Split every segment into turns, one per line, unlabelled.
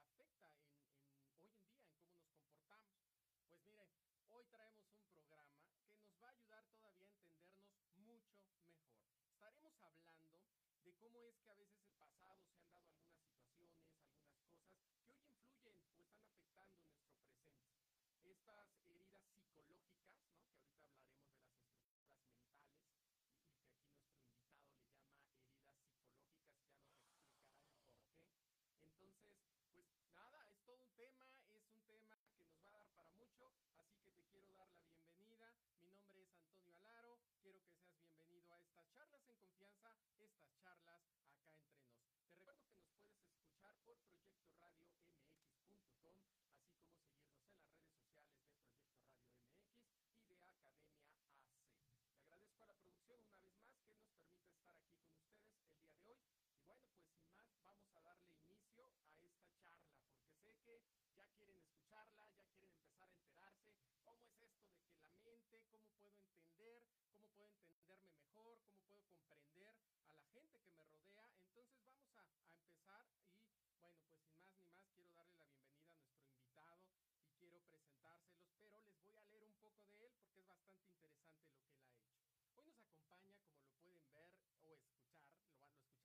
afecta hoy en día en cómo nos comportamos. Pues miren, hoy traemos un programa que nos va a ayudar todavía a entendernos mucho mejor. Estaremos hablando de cómo es que a veces el pasado se han dado algunas situaciones, algunas cosas que hoy influyen o están afectando nuestro presente. Estas heridas psicológicas, ¿no? Que ahorita hablaremos de las estructuras mentales y que aquí nuestro invitado le llama heridas psicológicas, ya nos explicará el por qué. Entonces, pues nada, es un tema que nos va a dar para mucho, así que te quiero dar la bienvenida. Mi nombre es Antonio Alaro, quiero que seas bienvenido a estas charlas en confianza, estas charlas acá entre nos. Te recuerdo que nos puedes escuchar por proyectoradiomx.com, así como seguirnos en las redes sociales de Proyecto Radio MX y de Academia AC.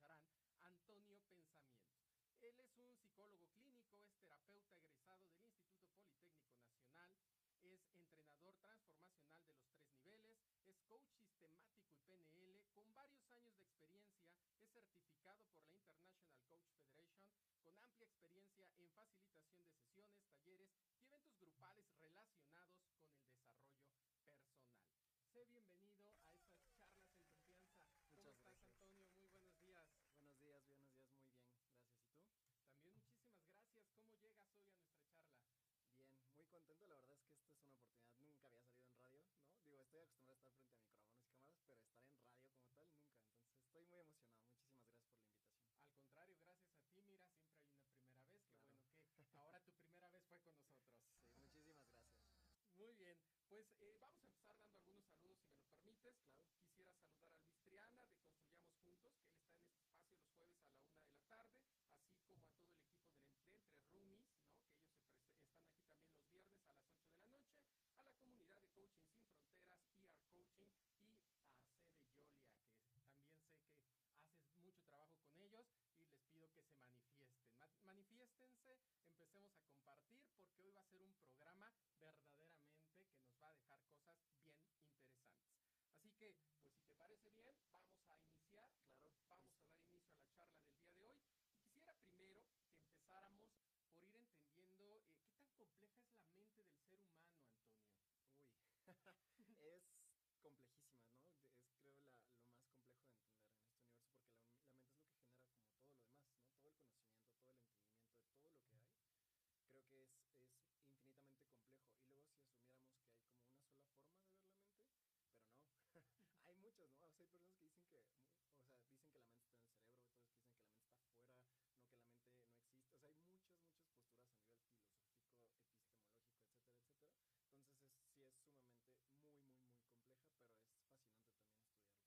Le agradezco a la producción una vez más que nos permite estar aquí con ustedes el día de hoy. Y bueno, pues sin más, vamos a darle inicio a esta charla, porque sé que ya quieren escucharla, ya quieren empezar a enterarse cómo es esto de que la mente, cómo puedo entenderme mejor, cómo puedo comprender a la gente que me rodea. Entonces vamos a empezar y bueno, pues sin más ni más, quiero darle la bienvenida a nuestro invitado y quiero presentárselos, pero les voy a leer un poco de él porque es bastante interesante lo que él ha hecho. Hoy nos acompaña, como lo pueden ver o escuchar, lo escucharán, Antonio Pensamiento. Él es un psicólogo clínico, es terapeuta egresado del Instituto Politécnico Nacional, es entrenador transformacional de los 3 niveles, es coach sistemático y PNL con varios años de experiencia, es certificado por la International Coach Federation con amplia experiencia en facilitación de sesiones, talleres y eventos grupales relacionados con el desarrollo personal. Sé bienvenido a estas charlas en confianza. ¿Cómo estás, gracias, Antonio? Muy buenos días.
Buenos días, muy bien, gracias. ¿Y tú?
También muchísimas gracias. ¿Cómo llegas hoy a nuestra charla?
Bien, muy contento, la verdad es que esta es una oportunidad, nunca había salido en radio, ¿no? Digo, estoy acostumbrado a estar frente a micrófonos y cámaras, pero estar en radio como tal, nunca, entonces estoy muy emocionado, muchísimas gracias por la invitación.
Al contrario, gracias a ti, mira, siempre hay una primera vez, qué claro. Bueno que ahora tu primera vez fue con nosotros.
Sí, muchísimas gracias.
Muy bien, pues vamos a empezar dando algunos saludos, si me lo permites.
Claro.
Quisiera saludar a Luis Triana de Construyamos Juntos, que él está en este espacio los jueves a la 1 de la tarde, así como a todo el equipo de Entre Roomies, ¿no? Que ellos están aquí también los viernes a las 8 de la noche, a la comunidad de Coaching Sin Fronteras, ER Coaching, y a Sede Yolia, que también sé que haces mucho trabajo con ellos y les pido que se manifiesten. Manifiéstense, empecemos a compartir porque hoy va a ser un programa verdaderamente que nos va a dejar cosas bien interesantes. Así que, pues si te parece bien, vamos a iniciar.
Claro.
Vamos a dar inicio a la charla del día de hoy. Y quisiera primero que empezáramos por ir entendiendo qué tan compleja es la mente del ser humano, Antonio.
Uy, es complejísima, ¿no? Es creo lo más complejo de entender en este universo porque la mente es lo que genera como todo lo demás, ¿no? Todo el conocimiento, todo el entendimiento de todo lo que hay. Creo que es infinitamente complejo. Y luego si asumiéramos que hay como una sola forma de ver la mente, pero no, hay muchos, ¿no? O sea, hay personas que dicen dicen que la mente está en el cerebro, otros que dicen que la mente está afuera, no, que la mente no existe. O sea, hay muchas posturas a nivel filosófico, epistemológico, etcétera, etcétera.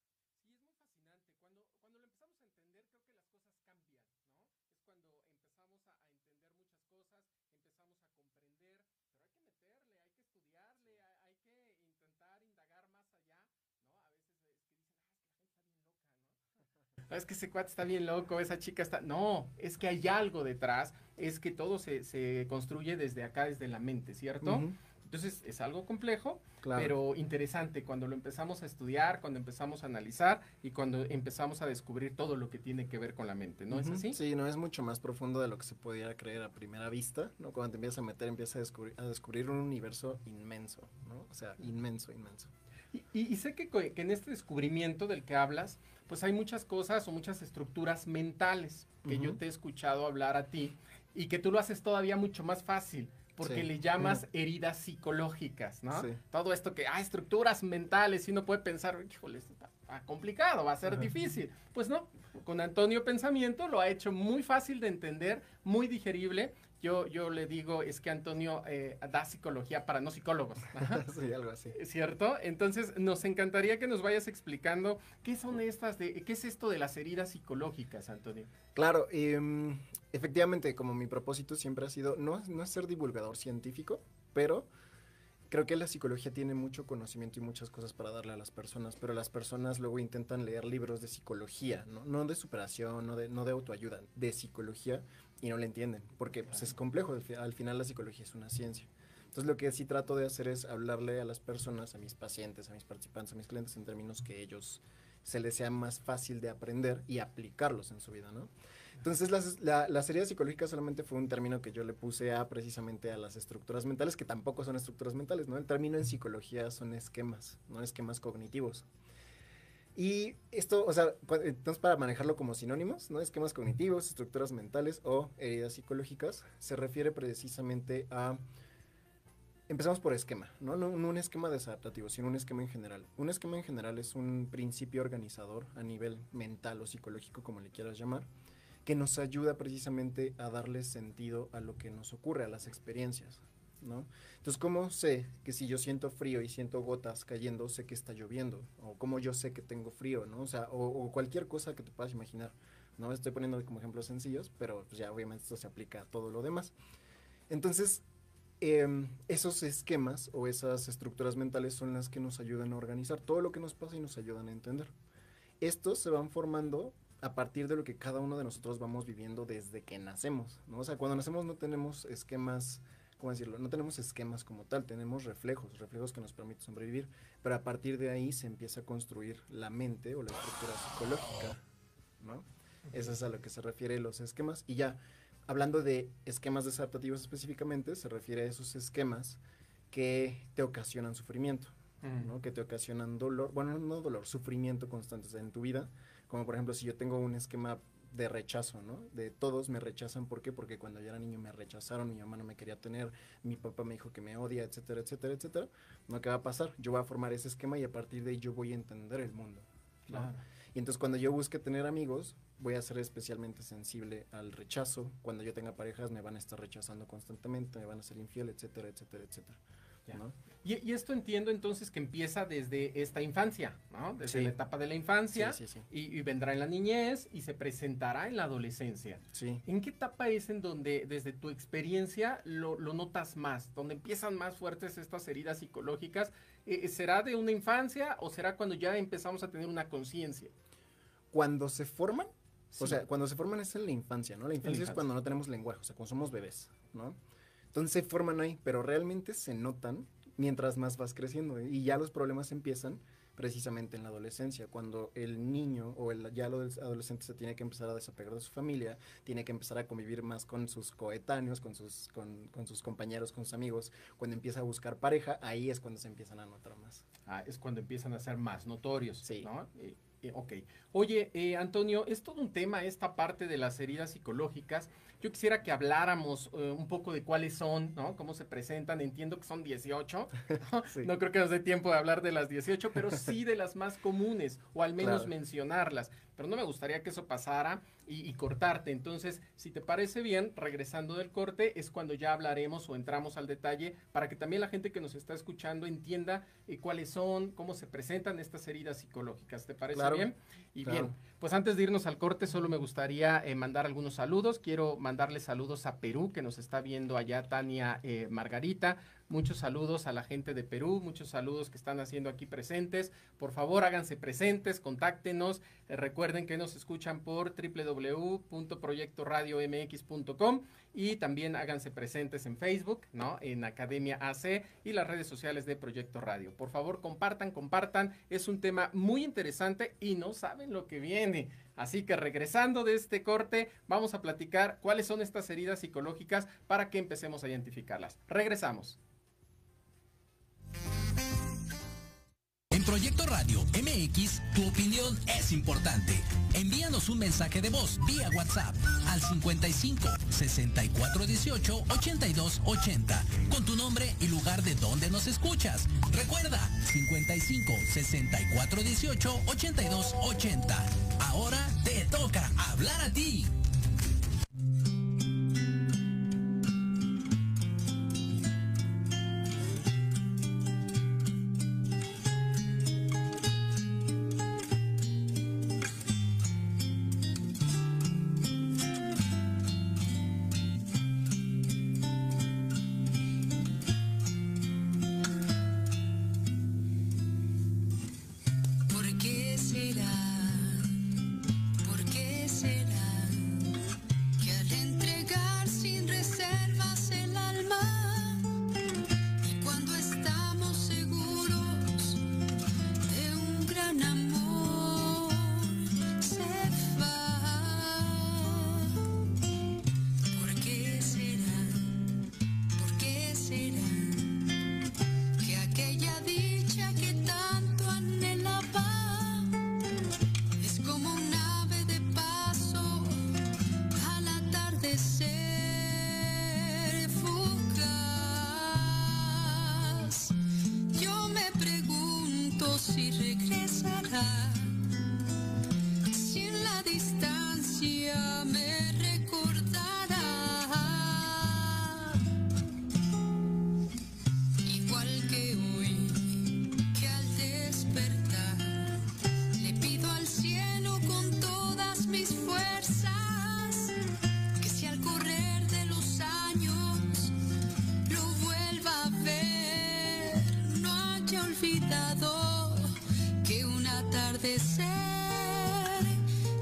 Entonces sí es sumamente muy compleja, pero es fascinante también estudiarla.
Sí, es muy fascinante. Cuando lo empezamos a entender, creo que las cosas cambian, ¿no? Es cuando empezamos a entender muchas cosas, empezamos a comprender, pero hay que meterle, hay que estudiarle, sí. hay que intentar indagar más allá, ¿no? A veces es que dicen, es que la gente está bien loca, ¿no? Es que ese cuate está bien loco, esa chica está... No, es que hay algo detrás, es que todo se construye desde acá, desde la mente, ¿cierto? Uh-huh. Entonces es algo complejo, claro, pero interesante cuando lo empezamos a estudiar, cuando empezamos a analizar y cuando empezamos a descubrir todo lo que tiene que ver con la mente, ¿no? Uh-huh. ¿Es así?
Sí, no es mucho más profundo de lo que se pudiera creer a primera vista, ¿no? Cuando te empiezas a meter, empiezas a descubrir un universo inmenso, ¿no? O sea, inmenso.
Y sé que en este descubrimiento del que hablas, pues hay muchas cosas o muchas estructuras mentales que yo te he escuchado hablar a ti y que tú lo haces todavía mucho más fácil. Porque le llamas heridas psicológicas, ¿no? Sí. Todo esto que, estructuras mentales, y uno puede pensar, híjole, está complicado, va a ser difícil. Pues no, con Antonio Pensamiento lo ha hecho muy fácil de entender, muy digerible, yo le digo, es que Antonio da psicología para no psicólogos.
Sí, algo así.
¿Cierto? Entonces, nos encantaría que nos vayas explicando qué son qué es esto de las heridas psicológicas, Antonio.
Claro, efectivamente, como mi propósito siempre ha sido, no es ser divulgador científico, pero creo que la psicología tiene mucho conocimiento y muchas cosas para darle a las personas, pero las personas luego intentan leer libros de psicología, no de superación, no de autoayuda, de psicología, y no le entienden, porque pues, es complejo, al final la psicología es una ciencia. Entonces lo que sí trato de hacer es hablarle a las personas, a mis pacientes, a mis participantes, a mis clientes, en términos que ellos se les sea más fácil de aprender y aplicarlos en su vida, ¿no? Entonces las heridas psicológicas solamente fue un término que yo le puse precisamente a las estructuras mentales, que tampoco son estructuras mentales, ¿no? El término en psicología son esquemas, ¿no? Esquemas cognitivos. Y esto, o sea, entonces para manejarlo como sinónimos, ¿no? Esquemas cognitivos, estructuras mentales o heridas psicológicas, se refiere precisamente a... Empezamos por esquema, ¿no? No un esquema desadaptativo, sino un esquema en general. Un esquema en general es un principio organizador a nivel mental o psicológico, como le quieras llamar, que nos ayuda precisamente a darle sentido a lo que nos ocurre, a las experiencias, ¿no? Entonces, ¿cómo sé que si yo siento frío y siento gotas cayendo, sé que está lloviendo? O cómo yo sé que tengo frío, ¿no? O sea, o cualquier cosa que te puedas imaginar, ¿no? Estoy poniendo como ejemplos sencillos, pero pues ya obviamente esto se aplica a todo lo demás. Entonces, esos esquemas o esas estructuras mentales son las que nos ayudan a organizar todo lo que nos pasa y nos ayudan a entender. Estos se van formando a partir de lo que cada uno de nosotros vamos viviendo desde que nacemos, ¿no? O sea, cuando nacemos no tenemos esquemas, ¿cómo decirlo? No tenemos esquemas como tal, tenemos reflejos que nos permiten sobrevivir, pero a partir de ahí se empieza a construir la mente o la estructura psicológica, ¿no? Eso es a lo que se refiere los esquemas. Y ya, hablando de esquemas desadaptativos específicamente, se refiere a esos esquemas que te ocasionan sufrimiento, ¿no? Que te ocasionan dolor, bueno, no dolor, sufrimiento constante en tu vida. Como por ejemplo, si yo tengo un esquema de rechazo, ¿no? De todos me rechazan, ¿por qué? Porque cuando yo era niño me rechazaron, mi mamá no me quería tener, mi papá me dijo que me odia, etcétera, etcétera, etcétera. ¿No? ¿Qué va a pasar? Yo voy a formar ese esquema y a partir de ahí yo voy a entender el mundo, ¿no? Claro. Y entonces cuando yo busque tener amigos, voy a ser especialmente sensible al rechazo. Cuando yo tenga parejas me van a estar rechazando constantemente, me van a ser infiel, etcétera, etcétera, etcétera, ¿no?
Y esto entiendo entonces que empieza desde esta infancia, ¿no? Desde la etapa de la infancia, y vendrá en la niñez y se presentará en la adolescencia.
Sí.
¿En qué etapa es en donde desde tu experiencia lo notas más? ¿Donde empiezan más fuertes estas heridas psicológicas? ¿Será de una infancia o será cuando ya empezamos a tener una conciencia?
Cuando se forman, o sea, cuando se forman es en la infancia, ¿no? La infancia es cuando no tenemos lenguaje, o sea, cuando somos bebés, ¿no? Entonces se forman ahí, pero realmente se notan mientras más vas creciendo, ¿eh? Y ya los problemas empiezan precisamente en la adolescencia, cuando el niño o ya el adolescente se tiene que empezar a desapegar de su familia, tiene que empezar a convivir más con sus coetáneos, con sus compañeros, con sus amigos. Cuando empieza a buscar pareja, ahí es cuando se empiezan a notar más.
Es cuando empiezan a ser más notorios,
sí,
¿no? Ok. Oye, Antonio, es todo un tema esta parte de las heridas psicológicas. Yo quisiera que habláramos un poco de cuáles son, ¿no? Cómo se presentan. Entiendo que son 18. ¿No? Sí. No creo que nos dé tiempo de hablar de las 18, pero sí de las más comunes, o al menos mencionarlas. Pero no me gustaría que eso pasara y cortarte. Entonces, si te parece bien, regresando del corte, es cuando ya hablaremos o entramos al detalle para que también la gente que nos está escuchando entienda cuáles son, cómo se presentan estas heridas psicológicas. ¿Te parece bien? Y bien, pues antes de irnos al corte, solo me gustaría mandar algunos saludos. Quiero mandarle saludos a Perú, que nos está viendo allá Tania Margarita. Muchos saludos a la gente de Perú, muchos saludos que están haciendo aquí presentes. Por favor, háganse presentes, contáctenos. Recuerden que nos escuchan por www.proyectoradiomx.com y también háganse presentes en Facebook, ¿no? En Academia AC y las redes sociales de Proyecto Radio. Por favor, compartan. Es un tema muy interesante y no saben lo que viene. Así que regresando de este corte, vamos a platicar cuáles son estas heridas psicológicas para que empecemos a identificarlas. Regresamos.
En Proyecto Radio MX, tu opinión es importante. Envíanos un mensaje de voz vía WhatsApp al 55 64 18 82 80 con tu nombre y lugar de donde nos escuchas. Recuerda, 55 64 18 82 80. Ahora te toca hablar a ti.
pasará si en la distancia me recordará? Igual que hoy, que al despertar le pido al cielo con todas mis fuerzas que si al correr de los años lo vuelva a ver, no haya olvidado que un atardecer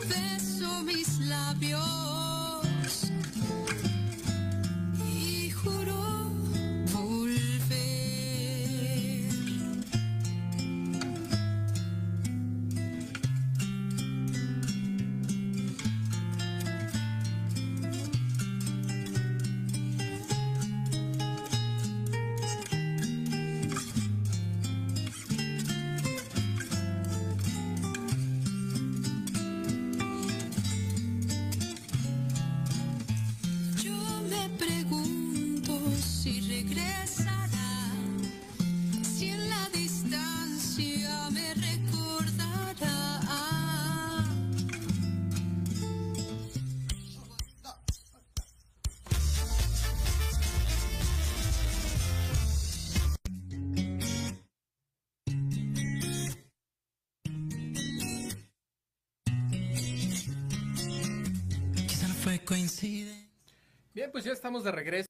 besó mis labios y juró volver. Yo me pregunto si regresará, si en la distancia me recordará. Quizá no fue coincidencia.
Bien, pues ya estamos de regreso.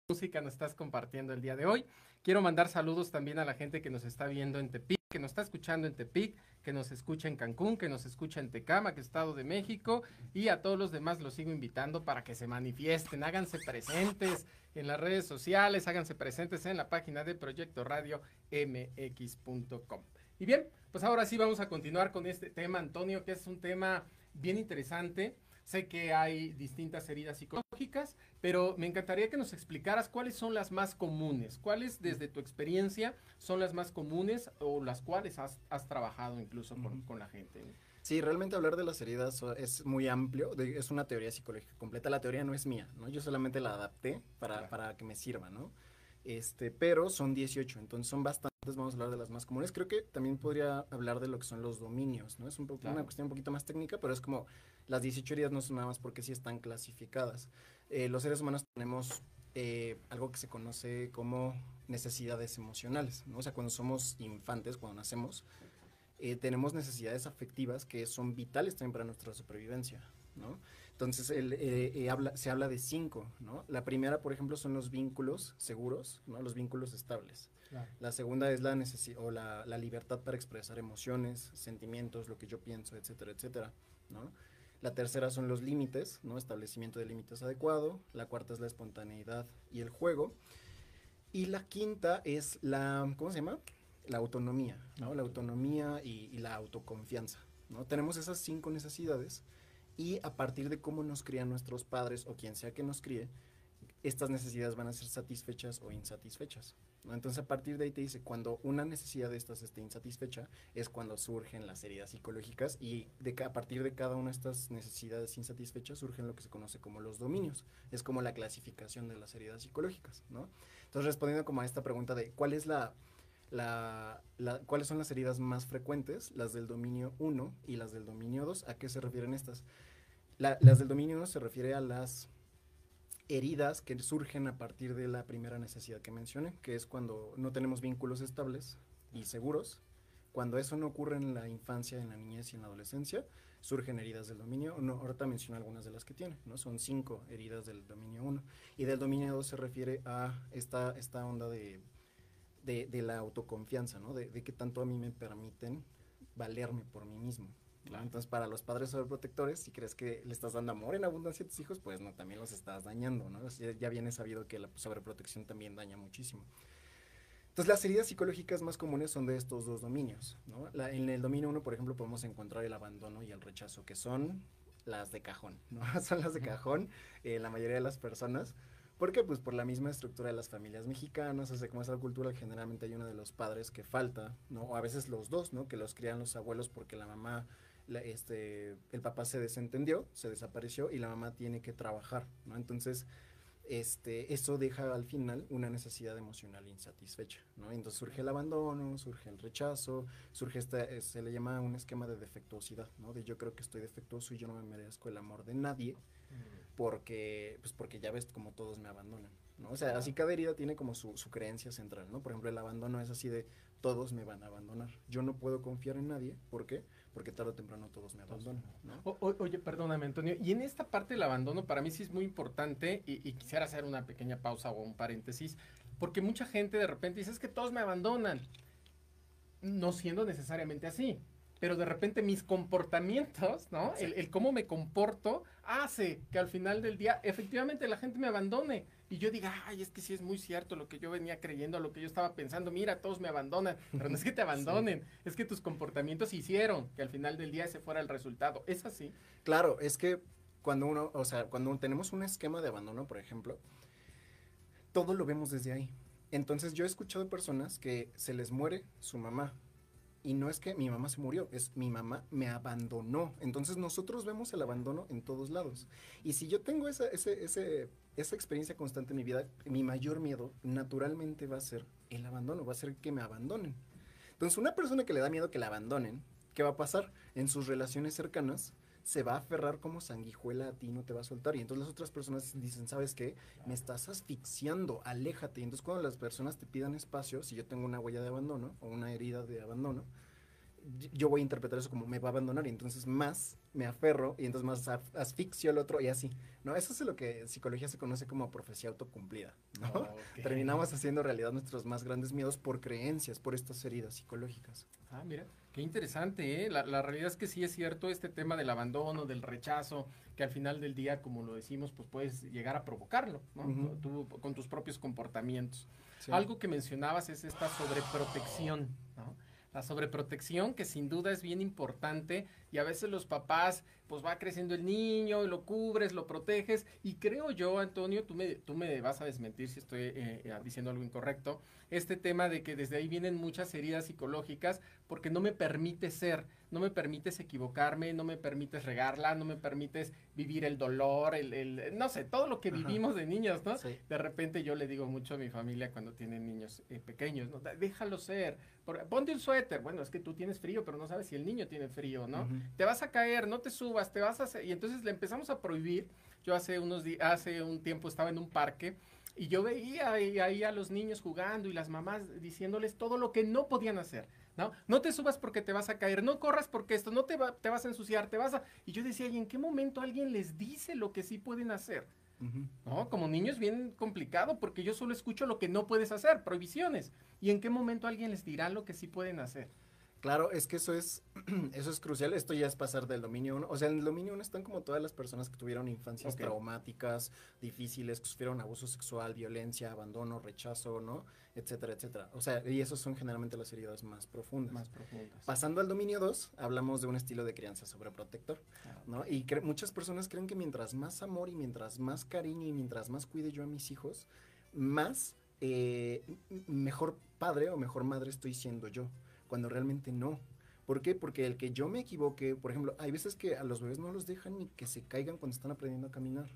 Música nos estás compartiendo el día de hoy. Quiero mandar saludos también a la gente que nos está viendo en Tepic, que nos está escuchando en Tepic, que nos escucha en Cancún, que nos escucha en Tecámac, Estado de México, y a todos los demás los sigo invitando para que se manifiesten, háganse presentes en las redes sociales, háganse presentes en la página de Proyecto Radio MX.com. Y bien, pues ahora sí vamos a continuar con este tema, Antonio, que es un tema bien interesante. Sé que hay distintas heridas psicológicas, pero me encantaría que nos explicaras cuáles son las más comunes, cuáles desde tu experiencia son las más comunes o las cuales has trabajado incluso con la gente.
Sí, realmente hablar de las heridas es muy amplio, es una teoría psicológica completa. La teoría no es mía, ¿no? Yo solamente la adapté para que me sirva, ¿no? Pero son 18, entonces son bastantes. Vamos a hablar de las más comunes. Creo que también podría hablar de lo que son los dominios, ¿no? Es una cuestión un poquito más técnica, pero es como las 18 heridas no son nada más porque sí están clasificadas. Los seres humanos tenemos algo que se conoce como necesidades emocionales, ¿no? O sea, cuando somos infantes, cuando nacemos, tenemos necesidades afectivas que son vitales también para nuestra supervivencia, ¿no? Entonces, se habla de 5, ¿no? La primera, por ejemplo, son los vínculos seguros, ¿no? Los vínculos estables. Claro. La segunda es la libertad para expresar emociones, sentimientos, lo que yo pienso, etcétera, etcétera, ¿no? La tercera son los límites, ¿no? Establecimiento de límites adecuado. La cuarta es la espontaneidad y el juego. Y la quinta es ¿cómo se llama? La autonomía, ¿no? La autonomía y la autoconfianza, ¿no? Tenemos esas 5 necesidades y a partir de cómo nos crían nuestros padres o quien sea que nos críe, estas necesidades van a ser satisfechas o insatisfechas, ¿no? Entonces a partir de ahí te dice, cuando una necesidad de estas esté insatisfecha, es cuando surgen las heridas psicológicas y a partir de cada una de estas necesidades insatisfechas surgen lo que se conoce como los dominios. Es como la clasificación de las heridas psicológicas, ¿no? Entonces respondiendo como a esta pregunta de cuál es ¿cuáles son las heridas más frecuentes? Las del dominio 1 y las del dominio 2. ¿A qué se refieren estas? Las del dominio 1 se refiere a las heridas que surgen a partir de la primera necesidad que mencioné, que es cuando no tenemos vínculos estables y seguros. Cuando eso no ocurre en la infancia, en la niñez y en la adolescencia, surgen heridas del dominio 1. Ahorita menciono algunas de las que tiene, ¿no? Son 5 heridas del dominio 1. Y del dominio 2 se refiere a esta onda de la autoconfianza, ¿no? De que tanto a mí me permiten valerme por mí mismo. Claro. Entonces, para los padres sobreprotectores, si crees que le estás dando amor en abundancia a tus hijos, pues no, también los estás dañando, ¿no? Ya viene sabido que la sobreprotección también daña muchísimo. Entonces, las heridas psicológicas más comunes son de estos 2 dominios, ¿no? En el dominio 1, por ejemplo, podemos encontrar el abandono y el rechazo, que son las de cajón, ¿no? Son las de cajón, la mayoría de las personas. ¿Por qué? Pues por la misma estructura de las familias mexicanas, o sea, como es la cultura, generalmente hay uno de los padres que falta, ¿no? O a veces los dos, ¿no? Que los crían los abuelos porque la mamá el papá se desentendió, se desapareció y la mamá tiene que trabajar, ¿no? Entonces, eso deja al final una necesidad emocional insatisfecha, ¿no? Entonces surge el abandono, surge el rechazo, surge se le llama un esquema de defectuosidad, ¿no? De yo creo que estoy defectuoso y yo no me merezco el amor de nadie porque ya ves como todos me abandonan, ¿no? O sea, así cada herida tiene como su creencia central, ¿no? Por ejemplo, el abandono es así de todos me van a abandonar. Yo no puedo confiar en nadie, ¿por qué? Porque tarde o temprano todos me abandonan, ¿no?
Oye, perdóname, Antonio, y en esta parte del abandono para mí sí es muy importante y quisiera hacer una pequeña pausa o un paréntesis, porque mucha gente de repente dice, es que todos me abandonan, no siendo necesariamente así, pero de repente mis comportamientos, ¿no? El cómo me comporto hace que al final del día efectivamente la gente me abandone y yo diga, ay, es que sí es muy cierto lo que yo venía creyendo, lo que yo estaba pensando, mira, todos me abandonan, pero no es que te abandonen, sí. Es que tus comportamientos hicieron que al final del día ese fuera el resultado, ¿es así?
Claro, es que cuando cuando tenemos un esquema de abandono, por ejemplo, todo lo vemos desde ahí. Entonces yo he escuchado personas que se les muere su mamá. Y no es que mi mamá se murió, es mi mamá me abandonó. Entonces nosotros vemos el abandono en todos lados. Y si yo tengo esa experiencia constante en mi vida, mi mayor miedo naturalmente va a ser el abandono, va a ser que me abandonen. Entonces una persona que le da miedo que la abandonen, ¿qué va a pasar? En sus relaciones cercanas se va a aferrar como sanguijuela a ti, no te va a soltar. Y entonces las otras personas dicen, ¿sabes qué? Me estás asfixiando, aléjate. Y entonces cuando las personas te pidan espacio, si yo tengo una huella de abandono o una herida de abandono, yo voy a interpretar eso como me va a abandonar y entonces más me aferro y entonces más asfixio al otro y así, ¿no? Eso es lo que en psicología se conoce como profecía autocumplida, ¿no? Okay. Terminamos haciendo realidad nuestros más grandes miedos por creencias, por estas heridas psicológicas.
Ah, mira, qué interesante, ¿eh? La realidad es que sí es cierto este tema del abandono, del rechazo, que al final del día, como lo decimos, pues puedes llegar a provocarlo, ¿no? Tú, con tus propios comportamientos. Sí. Algo que mencionabas es esta sobreprotección, ¿no? La sobreprotección que sin duda es bien importante y a veces los papás, pues va creciendo el niño y lo cubres, lo proteges y creo yo, Antonio, tú me vas a desmentir si estoy diciendo algo incorrecto, este tema de que desde ahí vienen muchas heridas psicológicas porque no me permites ser, no me permites equivocarme, no me permites regarla, no me permites vivir el dolor, no sé, todo lo que vivimos de niños, ¿no? Sí. De repente yo le digo mucho a mi familia cuando tienen niños pequeños, ¿no? Déjalo ser, ponte un suéter, bueno, es que tú tienes frío, pero no sabes si el niño tiene frío, ¿no? Te vas a caer, no te subas, te vas a hacer, y entonces le empezamos a prohibir. Yo hace un tiempo estaba en un parque y yo veía ahí a los niños jugando y las mamás diciéndoles todo lo que no podían hacer, ¿no? No te subas porque te vas a caer, no corras porque esto, no te vas a ensuciar, Y yo decía, ¿y en qué momento alguien les dice lo que sí pueden hacer? ¿No? Como niño es bien complicado porque yo solo escucho lo que no puedes hacer, prohibiciones. ¿Y en qué momento alguien les dirá lo que sí pueden hacer?
Claro, es que eso es crucial. Esto ya es pasar del dominio 1. O sea, en el dominio 1 están como todas las personas que tuvieron infancias traumáticas, difíciles, que sufrieron abuso sexual, violencia, abandono, rechazo, ¿no? Etcétera, etcétera. O sea, y esos son generalmente las heridas más profundas. Pasando al dominio 2, hablamos de un estilo de crianza sobreprotector, ¿no? Y muchas personas creen que mientras más amor y mientras más cariño y mientras más cuide yo a mis hijos, más mejor padre o mejor madre estoy siendo yo. Cuando realmente no. ¿Por qué? Porque el que yo me equivoque, por ejemplo, hay veces que a los bebés no los dejan ni que se caigan cuando están aprendiendo a caminar,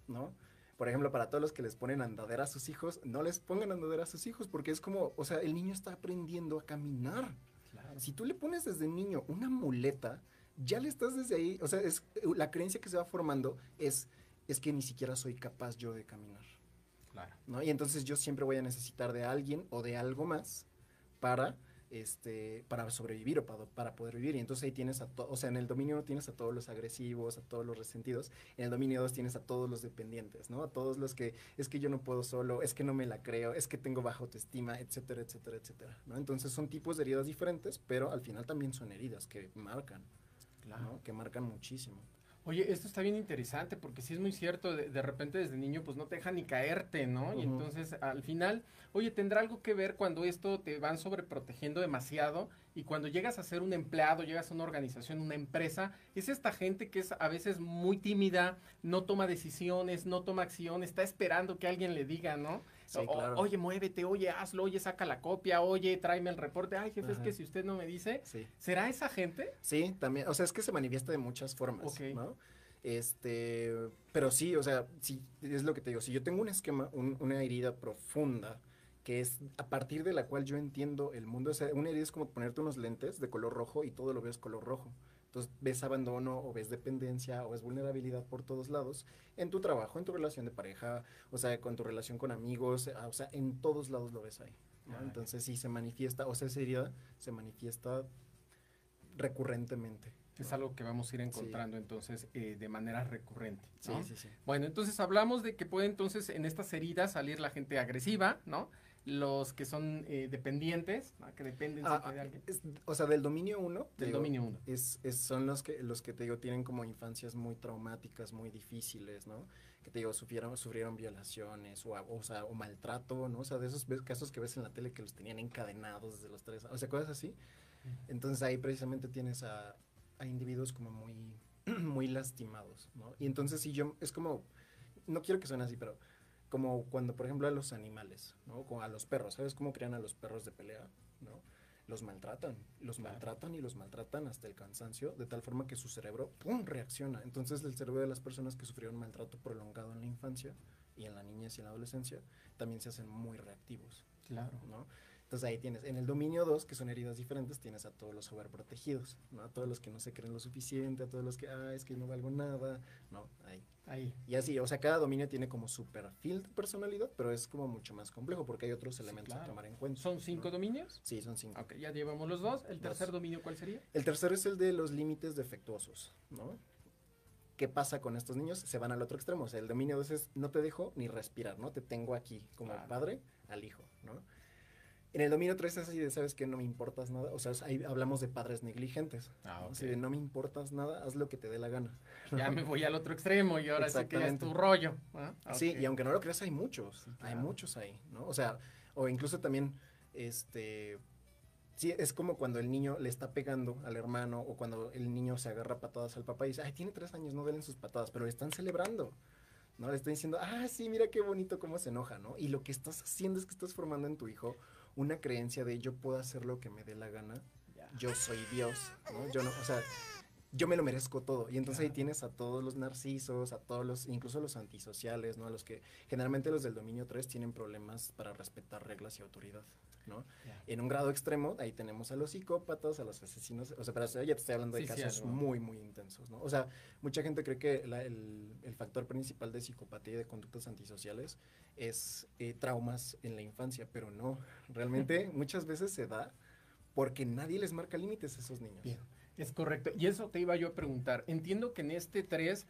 ¿no? Por ejemplo, para todos los que les ponen andadera a sus hijos, no les pongan andadera a sus hijos porque es como, o sea, el niño está aprendiendo a caminar. Claro. Si tú le pones desde niño una muleta, ya le estás desde ahí, o sea, la creencia que se va formando es que ni siquiera soy capaz yo de caminar. Claro. ¿No? Y entonces yo siempre voy a necesitar de alguien o de algo más para sobrevivir o para poder vivir. Y entonces ahí tienes o sea, en el dominio 1 tienes a todos los agresivos, a todos los resentidos. En el dominio 2 tienes a todos los dependientes, ¿no? A todos los que, es que yo no puedo solo, es que no me la creo, es que tengo baja autoestima, etcétera, etcétera, etcétera, ¿no? Entonces son tipos de heridas diferentes, pero al final también son heridas que marcan, claro, ¿no? Que marcan muchísimo.
Oye, esto está bien interesante porque sí es muy cierto, de repente desde niño pues no te deja ni caerte, ¿no? Y entonces al final, oye, ¿tendrá algo que ver cuando esto te van sobreprotegiendo demasiado y cuando llegas a ser un empleado, llegas a una organización, una empresa, es esta gente que es a veces muy tímida, no toma decisiones, no toma acción, está esperando que alguien le diga, ¿no?
Sí, claro.
Oye, muévete, oye, hazlo, oye, saca la copia, oye, tráeme el reporte. Ay, jefe, es que si usted no me dice,
sí.
¿será esa gente?
Sí, también, o sea, es que se manifiesta de muchas formas,
Ok.
¿no? Pero sí, o sea, sí, es lo que te digo, si yo tengo un esquema, una herida profunda, que es a partir de la cual yo entiendo el mundo, o sea, una herida es como ponerte unos lentes de color rojo y todo lo ves color rojo. Entonces ves abandono o ves dependencia o ves vulnerabilidad por todos lados, en tu trabajo, en tu relación de pareja, o sea, con tu relación con amigos, o sea, en todos lados lo ves ahí, ¿no? Entonces sí se manifiesta, o sea, esa herida se manifiesta recurrentemente.
Es algo que vamos a ir encontrando entonces de manera recurrente, ¿no?
Sí.
Bueno, entonces hablamos de que puede entonces en estas heridas salir la gente agresiva, ¿no? Los que son dependientes, ¿no? Que dependen siempre de alguien.
O sea, del dominio 1.
Del dominio 1.
Son los que te digo tienen como infancias muy traumáticas, muy difíciles, ¿no? Que te digo, sufrieron violaciones o maltrato, ¿no? O sea, de esos casos que ves en la tele que los tenían encadenados desde los 3 años, o sea, cosas así. Entonces ahí precisamente tienes a individuos como muy, muy lastimados, ¿no? Y entonces es como, no quiero que suene así, pero como cuando, por ejemplo, a los animales, ¿no? Como a los perros, ¿sabes cómo crean a los perros de pelea, ¿no? Los maltratan y los maltratan hasta el cansancio, de tal forma que su cerebro, ¡pum!, reacciona. Entonces el cerebro de las personas que sufrieron maltrato prolongado en la infancia y en la niñez y en la adolescencia, también se hacen muy reactivos.
Claro.
¿No? Entonces ahí tienes, en el dominio 2, que son heridas diferentes, tienes a todos los overprotegidos, ¿no? A todos los que no se creen lo suficiente, a todos los que, es que no valgo nada, ¿no? Ahí. Y así, o sea, cada dominio tiene como su perfil de personalidad, pero es como mucho más complejo porque hay otros elementos a tomar en cuenta.
¿Son 5 dominios?
Sí, son 5.
Ok, ya llevamos los 2. ¿El tercer dominio cuál sería?
El tercero es el de los límites defectuosos, ¿no? ¿Qué pasa con estos niños? Se van al otro extremo, o sea, el dominio 2 es no te dejo ni respirar, ¿no? Te tengo aquí como padre al hijo, ¿no? En el dominio 3 es así de, ¿sabes qué? No me importas nada. O sea, ahí hablamos de padres negligentes.
Okay.
Así de, no me importas nada, haz lo que te dé la gana.
Ya me voy al otro extremo y ahora sí que ya es tu rollo. Okay.
Sí, y aunque no lo creas, hay muchos. Sí, claro. Hay muchos ahí, ¿no? O sea, o incluso también, sí, es como cuando el niño le está pegando al hermano o cuando el niño se agarra patadas al papá y dice, tiene 3 años, no duelen sus patadas, pero le están celebrando. ¿No? Le están diciendo, sí, mira qué bonito cómo se enoja, ¿no? Y lo que estás haciendo es que estás formando en tu hijo una creencia de yo puedo hacer lo que me dé la gana, yo soy Dios, ¿no? Yo no, o sea, yo me lo merezco todo. Y entonces ahí tienes a todos los narcisos, a todos los, incluso los antisociales, ¿no? A los que, generalmente los del dominio 3 tienen problemas para respetar reglas y autoridad, ¿no? En un grado extremo, ahí tenemos a los psicópatas, a los asesinos, o sea, pero ya te estoy hablando de casos muy, muy intensos, ¿no? O sea, mucha gente cree que el factor principal de psicopatía y de conductas antisociales es traumas en la infancia, pero no, realmente muchas veces se da porque nadie les marca límites a esos niños.
Bien, es correcto, y eso te iba yo a preguntar. Entiendo que en este 3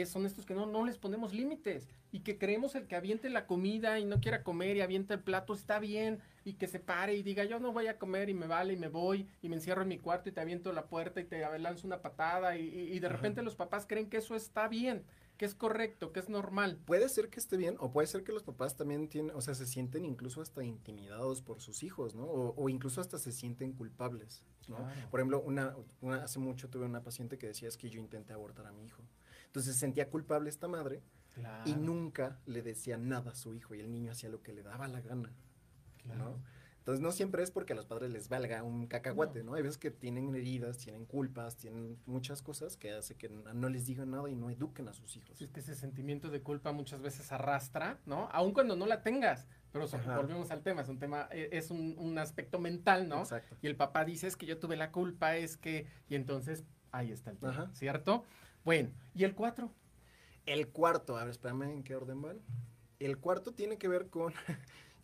son estos que no les ponemos límites y que creemos el que aviente la comida y no quiera comer y avienta el plato está bien y que se pare y diga yo no voy a comer y me vale y me voy y me encierro en mi cuarto y te aviento la puerta y te lanzo una patada y de repente los papás creen que eso está bien, que es correcto, que es normal.
Puede ser que esté bien o puede ser que los papás también tienen, o sea, se sienten incluso hasta intimidados por sus hijos, ¿no? O incluso hasta se sienten culpables, ¿no? Claro. Por ejemplo, hace mucho tuve una paciente que decía es que yo intenté abortar a mi hijo. Entonces sentía culpable esta madre y nunca le decía nada a su hijo y el niño hacía lo que le daba la gana, ¿no? Entonces no siempre es porque a los padres les valga un cacahuate, ¿no? Hay veces que tienen heridas, tienen culpas, tienen muchas cosas que hace que no les digan nada y no eduquen a sus hijos.
Sí, es que ese sentimiento de culpa muchas veces arrastra, ¿no? Aun cuando no la tengas, pero volvemos al tema, es un aspecto mental, ¿no?
Exacto.
Y el papá dice es que yo tuve la culpa, y entonces ahí está el tema, ¿cierto? Bueno, ¿y el 4?
El cuarto, a ver, espérame, ¿en qué orden van? El cuarto tiene que ver con,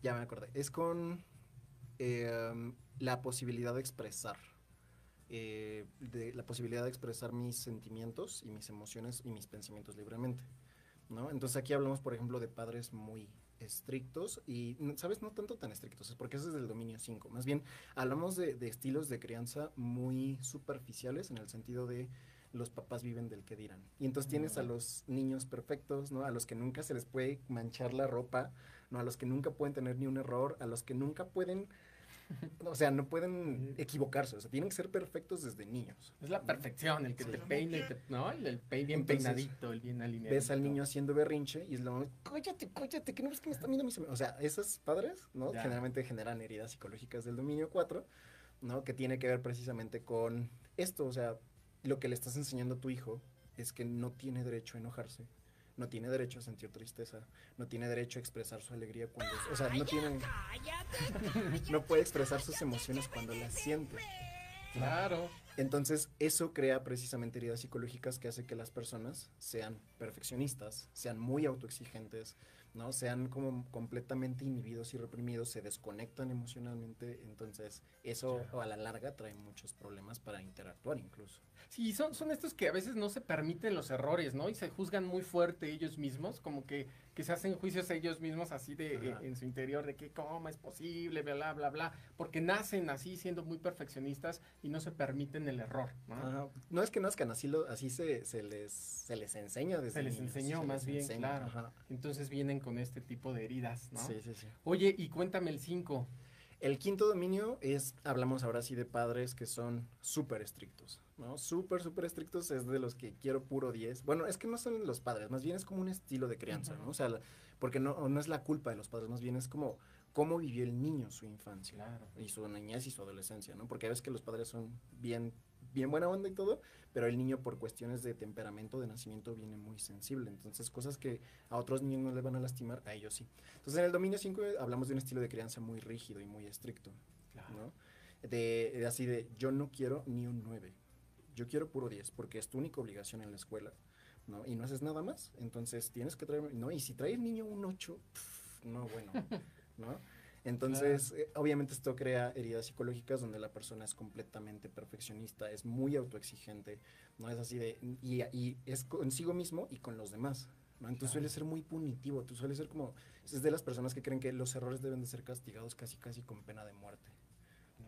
ya me acordé, es con la posibilidad de expresar, la posibilidad de expresar mis sentimientos y mis emociones y mis pensamientos libremente, ¿no? Entonces aquí hablamos, por ejemplo, de padres muy estrictos y, ¿sabes? No tanto tan estrictos, es porque ese es del dominio 5, más bien hablamos de estilos de crianza muy superficiales en el sentido de los papás viven del que dirán. Y entonces tienes a los niños perfectos, ¿no? A los que nunca se les puede manchar la ropa, ¿no? A los que nunca pueden tener ni un error, a los que nunca pueden O sea, no pueden equivocarse, o sea, tienen que ser perfectos desde niños.
Es la perfección, el que
Sí.
te peine, ¿no? El bien
Entonces,
peinadito, el bien alineado.
Ves al niño haciendo berrinche y es lo, cállate, que no ves que me está viendo O sea, esos padres, ¿no?
Ya.
Generalmente generan heridas psicológicas del dominio 4, ¿no? Que tiene que ver precisamente con esto, o sea, lo que le estás enseñando a tu hijo es que no tiene derecho a enojarse, no tiene derecho a sentir tristeza, no tiene derecho a expresar su alegría cuando, o sea, no tiene, no puede expresar sus emociones cuando las siente.
Claro.
Entonces, eso crea precisamente heridas psicológicas que hace que las personas sean perfeccionistas, sean muy autoexigentes, ¿no? Sean como completamente inhibidos y reprimidos, se desconectan emocionalmente. Entonces, eso a la larga trae muchos problemas para interactuar incluso.
Sí, son estos que a veces no se permiten los errores, ¿no? Y se juzgan muy fuerte ellos mismos, como que se hacen juicios a ellos mismos así de en su interior, de que cómo es posible, bla, bla, bla, porque nacen así siendo muy perfeccionistas y no se permiten el error, ¿no?
Ajá. No es que nazcan, así se les enseña desde
Se les
niños,
enseñó
se
más
les
bien,
enseña,
claro.
ajá.
Entonces vienen con este tipo de heridas, ¿no?
Sí.
Oye, y cuéntame el 5.
El quinto dominio hablamos ahora sí de padres que son súper estrictos, ¿no? Súper estrictos, es de los que quiero puro 10. Bueno, es que no son los padres, más bien es como un estilo de crianza, ¿no? O sea, porque no es la culpa de los padres, más bien es como cómo vivió el niño su infancia.
Claro.
Y su niñez y su adolescencia, ¿no? Porque a veces que los padres son bien buena onda y todo, pero el niño por cuestiones de temperamento de nacimiento viene muy sensible. Entonces, cosas que a otros niños no les van a lastimar, a ellos sí. Entonces, en el dominio 5 hablamos de un estilo de crianza muy rígido y muy estricto,
Claro.
¿no? Así de, yo no quiero ni un 9, yo quiero puro 10, porque es tu única obligación en la escuela, ¿no? Y no haces nada más, entonces tienes que traer, ¿no? Y si trae el niño un 8, no, bueno, ¿no? Entonces, obviamente esto crea heridas psicológicas donde la persona es completamente perfeccionista, es muy autoexigente, ¿no? Es así de, y es consigo mismo y con los demás, ¿no? Entonces suele ser muy punitivo, tú suele ser como, es de las personas que creen que los errores deben de ser castigados casi con pena de muerte,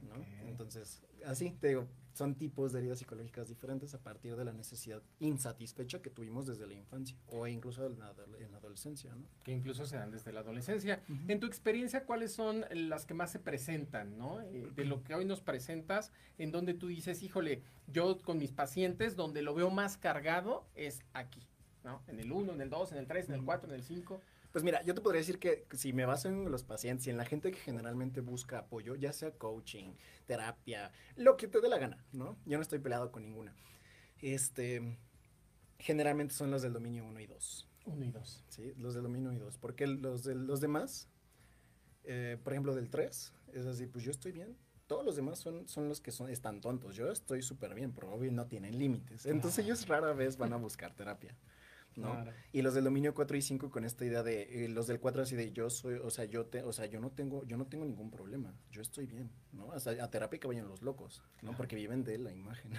¿no?
Ok.
Entonces, así te digo, son tipos de heridas psicológicas diferentes a partir de la necesidad insatisfecha que tuvimos desde la infancia o incluso en la adolescencia, ¿no?
Que incluso se dan desde la adolescencia.
Ujú.
En tu experiencia, ¿cuáles son las que más se presentan, ¿no? De lo que hoy nos presentas, en donde tú dices, híjole, yo con mis pacientes, donde lo veo más cargado es aquí, ¿no? En el 1, en el 2, en el 3, en el 4, en el 5.
Pues mira, yo te podría decir que si me baso en los pacientes y en la gente que generalmente busca apoyo, ya sea coaching, terapia, lo que te dé la gana, ¿no? Yo no estoy peleado con ninguna. Generalmente son los del dominio 1 y 2.
1 y 2.
¿Sí? Los del dominio 1 y 2. Porque los demás, por ejemplo, del 3, es así, pues yo estoy bien. Todos los demás son los que están tontos. Yo estoy súper bien, pero obvio no tienen límites. Entonces ellos rara vez van a buscar terapia, ¿no?
Claro.
Y los del dominio 4 y 5 con esta idea de, los del 4 así de yo soy, o sea, yo no tengo ningún problema, yo estoy bien, ¿no? O sea, a terapia que vayan los locos, ¿no?
Claro.
Porque viven de la imagen.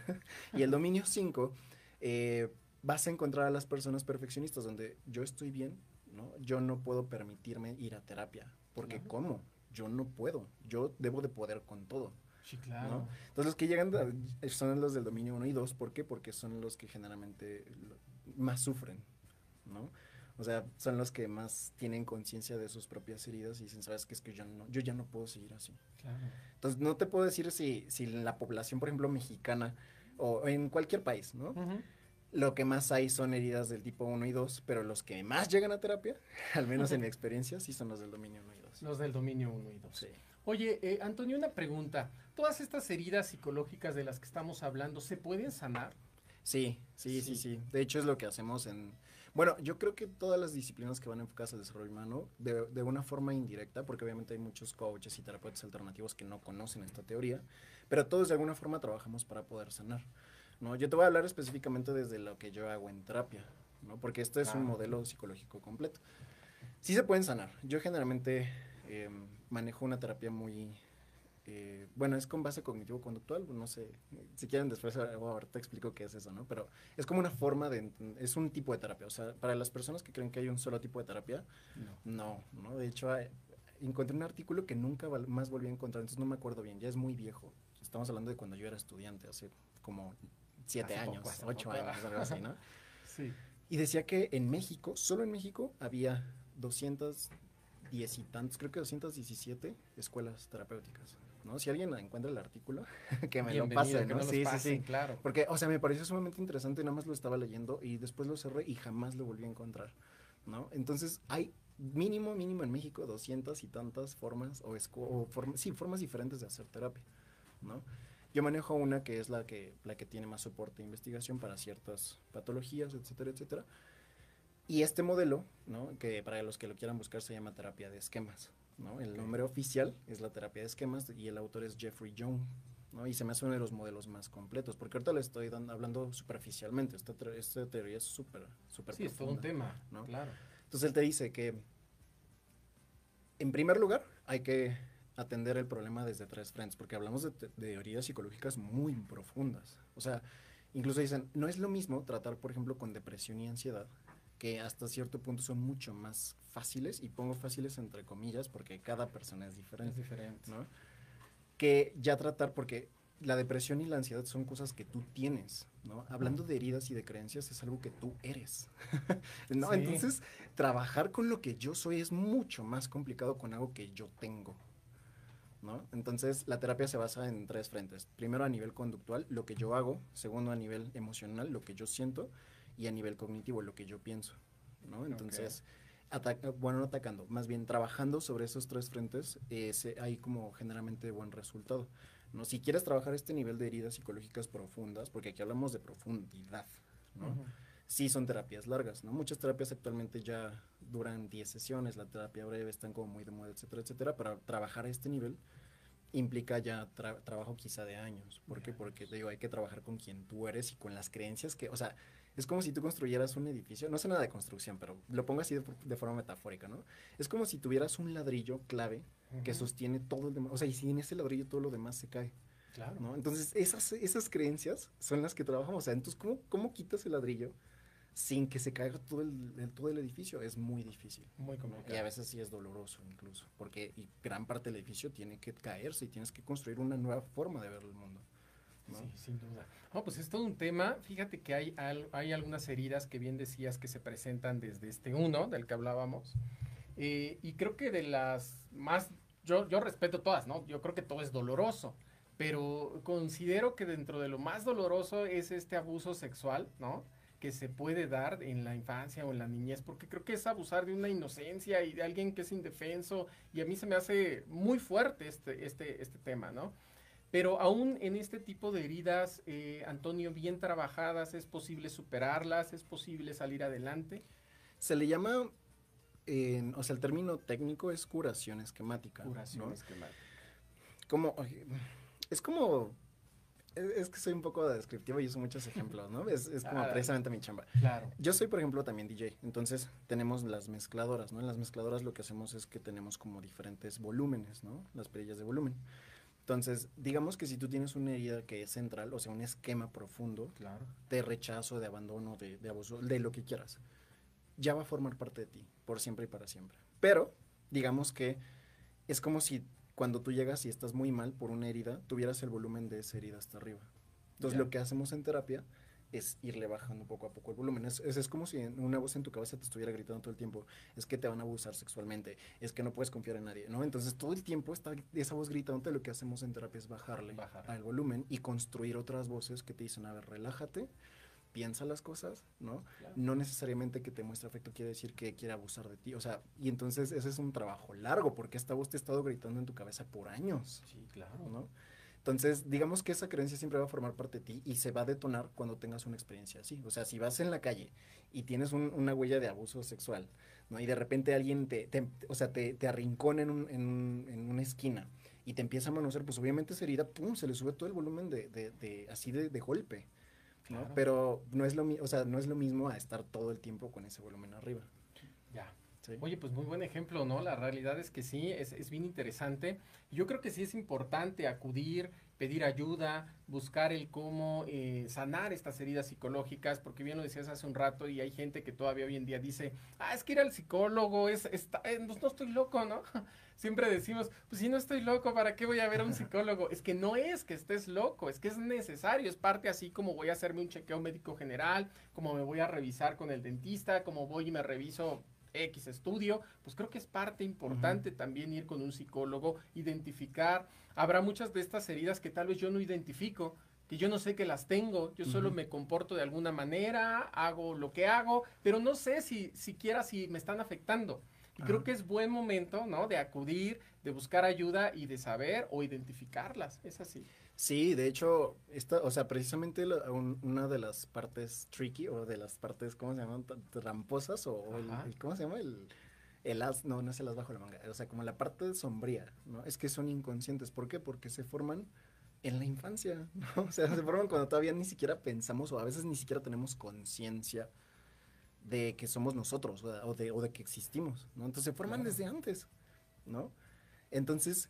Y el dominio 5, vas a encontrar a las personas perfeccionistas donde yo estoy bien, ¿no? Yo no puedo permitirme ir a terapia, porque
Claro.
¿cómo? Yo no puedo, yo debo de poder con todo.
Sí, claro.
¿No? Entonces los que llegan son los del dominio 1 y 2, ¿por qué? Porque son los que generalmente más sufren, ¿no? O sea, son los que más tienen conciencia de sus propias heridas y dicen, ¿sabes qué? Es que yo ya no puedo seguir así.
Claro.
Entonces no te puedo decir si la población, por ejemplo, mexicana o en cualquier país, ¿no?
Ujú.
Lo que más hay son heridas del tipo 1 y 2, pero los que más llegan a terapia, al menos en mi experiencia, sí son los del dominio 1 y 2.
Los del dominio 1 y 2.
Sí.
Oye, Antonio, una pregunta. ¿Todas estas heridas psicológicas de las que estamos hablando se pueden sanar?
Sí. De hecho es lo que hacemos bueno, yo creo que todas las disciplinas que van enfocadas al desarrollo humano, de una forma indirecta, porque obviamente hay muchos coaches y terapeutas alternativos que no conocen esta teoría, pero todos de alguna forma trabajamos para poder sanar, ¿no? Yo te voy a hablar específicamente desde lo que yo hago en terapia, ¿no? Porque esto es un modelo psicológico completo. Sí se pueden sanar. Yo generalmente manejo una terapia muy... bueno, es con base cognitivo-conductual, no sé, si quieren después ahorita explico qué es eso, ¿no? Pero es como una forma es un tipo de terapia, o sea, para las personas que creen que hay un solo tipo de terapia, no, de hecho encontré un artículo que nunca más volví a encontrar, entonces no me acuerdo bien, ya es muy viejo, estamos hablando de cuando yo era estudiante, hace como 7 años, 8 años, algo así, ¿no?
Sí.
Y decía que en México, solo en México, había 210 y tantos, creo que 217 escuelas terapéuticas. ¿no? Si alguien encuentra el artículo, que me lo
Bienvenido,
pase,
que
¿no?
nos
Sí, sí,
pasen,
sí.
claro.
Porque, o sea, me pareció sumamente interesante, nada más lo estaba leyendo y después lo cerré y jamás lo volví a encontrar, ¿no? Entonces, hay mínimo en México 200 y tantas formas formas diferentes de hacer terapia, ¿no? Yo manejo una que es la que tiene más soporte e investigación para ciertas patologías, etcétera, etcétera. Y este modelo, ¿no? Que para los que lo quieran buscar se llama terapia de esquemas, ¿no? El nombre oficial es la terapia de esquemas y el autor es Jeffrey Young, ¿no? Y se me hace uno de los modelos más completos, porque ahorita le estoy hablando superficialmente, esta teoría es súper
Sí, es todo un tema,
¿no?
claro.
Entonces él te dice que, en primer lugar, hay que atender el problema desde 3 frentes, porque hablamos de heridas psicológicas muy profundas. O sea, incluso dicen, no es lo mismo tratar, por ejemplo, con depresión y ansiedad, que hasta cierto punto son mucho más fáciles, y pongo fáciles entre comillas, porque cada persona es diferente.
Es diferente.
¿No? Que ya tratar, porque la depresión y la ansiedad son cosas que tú tienes, ¿no? Hablando de heridas y de creencias, es algo que tú eres, ¿no?
Sí.
Entonces, trabajar con lo que yo soy es mucho más complicado con algo que yo tengo, ¿no? Entonces, la terapia se basa en 3 frentes. Primero, a nivel conductual, lo que yo hago. Segundo, a nivel emocional, lo que yo siento. Y a nivel cognitivo, lo que yo pienso, ¿no? Entonces, no atacando, más bien trabajando sobre esos 3 frentes, hay como generalmente buen resultado, ¿no? Si quieres trabajar este nivel de heridas psicológicas profundas, porque aquí hablamos de profundidad, ¿no? Uh-huh. Sí son terapias largas, ¿no? Muchas terapias actualmente ya duran 10 sesiones, la terapia breve están como muy de moda, etcétera, etcétera. Para trabajar a este nivel implica ya trabajo quizá de años. ¿Por qué? Porque te digo, hay que trabajar con quien tú eres y con las creencias que, o sea, es como si tú construyeras un edificio, no sé nada de construcción, pero lo pongo así de forma metafórica, ¿no? Es como si tuvieras un ladrillo clave que sostiene todo el demás, o sea, y sin ese ladrillo todo lo demás se cae.
Claro.
¿No? Entonces, esas creencias son las que trabajamos. O sea, entonces, ¿cómo quitas el ladrillo sin que se caiga todo el edificio? Es muy difícil.
Muy complicado.
¿No? Y a veces sí es doloroso incluso, porque gran parte del edificio tiene que caerse y tienes que construir una nueva forma de ver el mundo, ¿no?
Sí, sin duda. No, pues es todo un tema. Fíjate que hay algunas heridas que bien decías que se presentan desde este uno, del que hablábamos. Y creo que de las más, yo respeto todas, ¿no? Yo creo que todo es doloroso, pero considero que dentro de lo más doloroso es este abuso sexual, ¿no? Que se puede dar en la infancia o en la niñez, porque creo que es abusar de una inocencia y de alguien que es indefenso, y a mí se me hace muy fuerte este tema, ¿no? Pero aún en este tipo de heridas, Antonio, bien trabajadas, ¿es posible superarlas? ¿Es posible salir adelante?
Se le llama, o sea, el término técnico es curación esquemática.
Curación, ¿no?
Esquemática. Es que soy un poco descriptivo y uso muchos ejemplos, ¿no? Es como precisamente mi chamba.
Claro.
Yo soy, por ejemplo, también DJ, entonces tenemos las mezcladoras, ¿no? En las mezcladoras lo que hacemos es que tenemos como diferentes volúmenes, ¿no? Las perillas de volumen. Entonces, digamos que si tú tienes una herida que es central, o sea, un esquema profundo,
claro,
de rechazo, de abandono, de abuso, de lo que quieras, ya va a formar parte de ti, por siempre y para siempre. Pero, digamos que es como si cuando tú llegas y estás muy mal por una herida, tuvieras el volumen de esa herida hasta arriba. Entonces, lo que hacemos en terapia es irle bajando poco a poco el volumen. Es como si una voz en tu cabeza te estuviera gritando todo el tiempo, es que te van a abusar sexualmente, es que no puedes confiar en nadie, ¿no? Entonces, todo el tiempo está esa voz gritando. Lo que hacemos en terapia es bajar al volumen y construir otras voces que te dicen, a ver, relájate, piensa las cosas, ¿no? Claro. No necesariamente que te muestre afecto quiere decir que quiere abusar de ti, o sea, y entonces ese es un trabajo largo, porque esta voz te ha estado gritando en tu cabeza por años.
Sí, claro.
¿No? Entonces, digamos que esa creencia siempre va a formar parte de ti y se va a detonar cuando tengas una experiencia así. O sea, si vas en la calle y tienes una huella de abuso sexual, ¿no? Y de repente alguien te arrincona en una esquina y te empieza a manosear, pues obviamente esa herida, pum, se le sube todo el volumen así de golpe, ¿no? Claro. Pero no es lo mismo a estar todo el tiempo con ese volumen arriba.
Ya. Sí. Oye, pues muy buen ejemplo, ¿no? La realidad es que sí, es bien interesante. Yo creo que sí es importante acudir, pedir ayuda, buscar el cómo sanar estas heridas psicológicas, porque bien lo decías hace un rato y hay gente que todavía hoy en día dice, es que ir al psicólogo, no estoy loco, ¿no? Siempre decimos, pues si no estoy loco, ¿para qué voy a ver a un psicólogo? Es que no es que estés loco, es que es necesario, es parte así como voy a hacerme un chequeo médico general, como me voy a revisar con el dentista, como voy y me reviso X estudio, pues creo que es parte importante también ir con un psicólogo, identificar. Habrá muchas de estas heridas que tal vez yo no identifico, que yo no sé que las tengo, yo solo me comporto de alguna manera, hago lo que hago, pero no sé siquiera si me están afectando. Y creo que es buen momento, ¿no? De acudir, de buscar ayuda y de saber o identificarlas, es así.
Sí, de hecho, o sea, precisamente una de las partes tricky o de las partes, ¿cómo se llaman? Tramposas o ¿cómo se llama? No es el as bajo la manga, o sea, como la parte sombría, ¿no? Es que son inconscientes. ¿Por qué? Porque se forman en la infancia, ¿no? O sea, se forman cuando todavía ni siquiera pensamos o a veces ni siquiera tenemos conciencia de que somos nosotros o de que existimos, ¿no? Entonces se forman desde antes, ¿no? Entonces,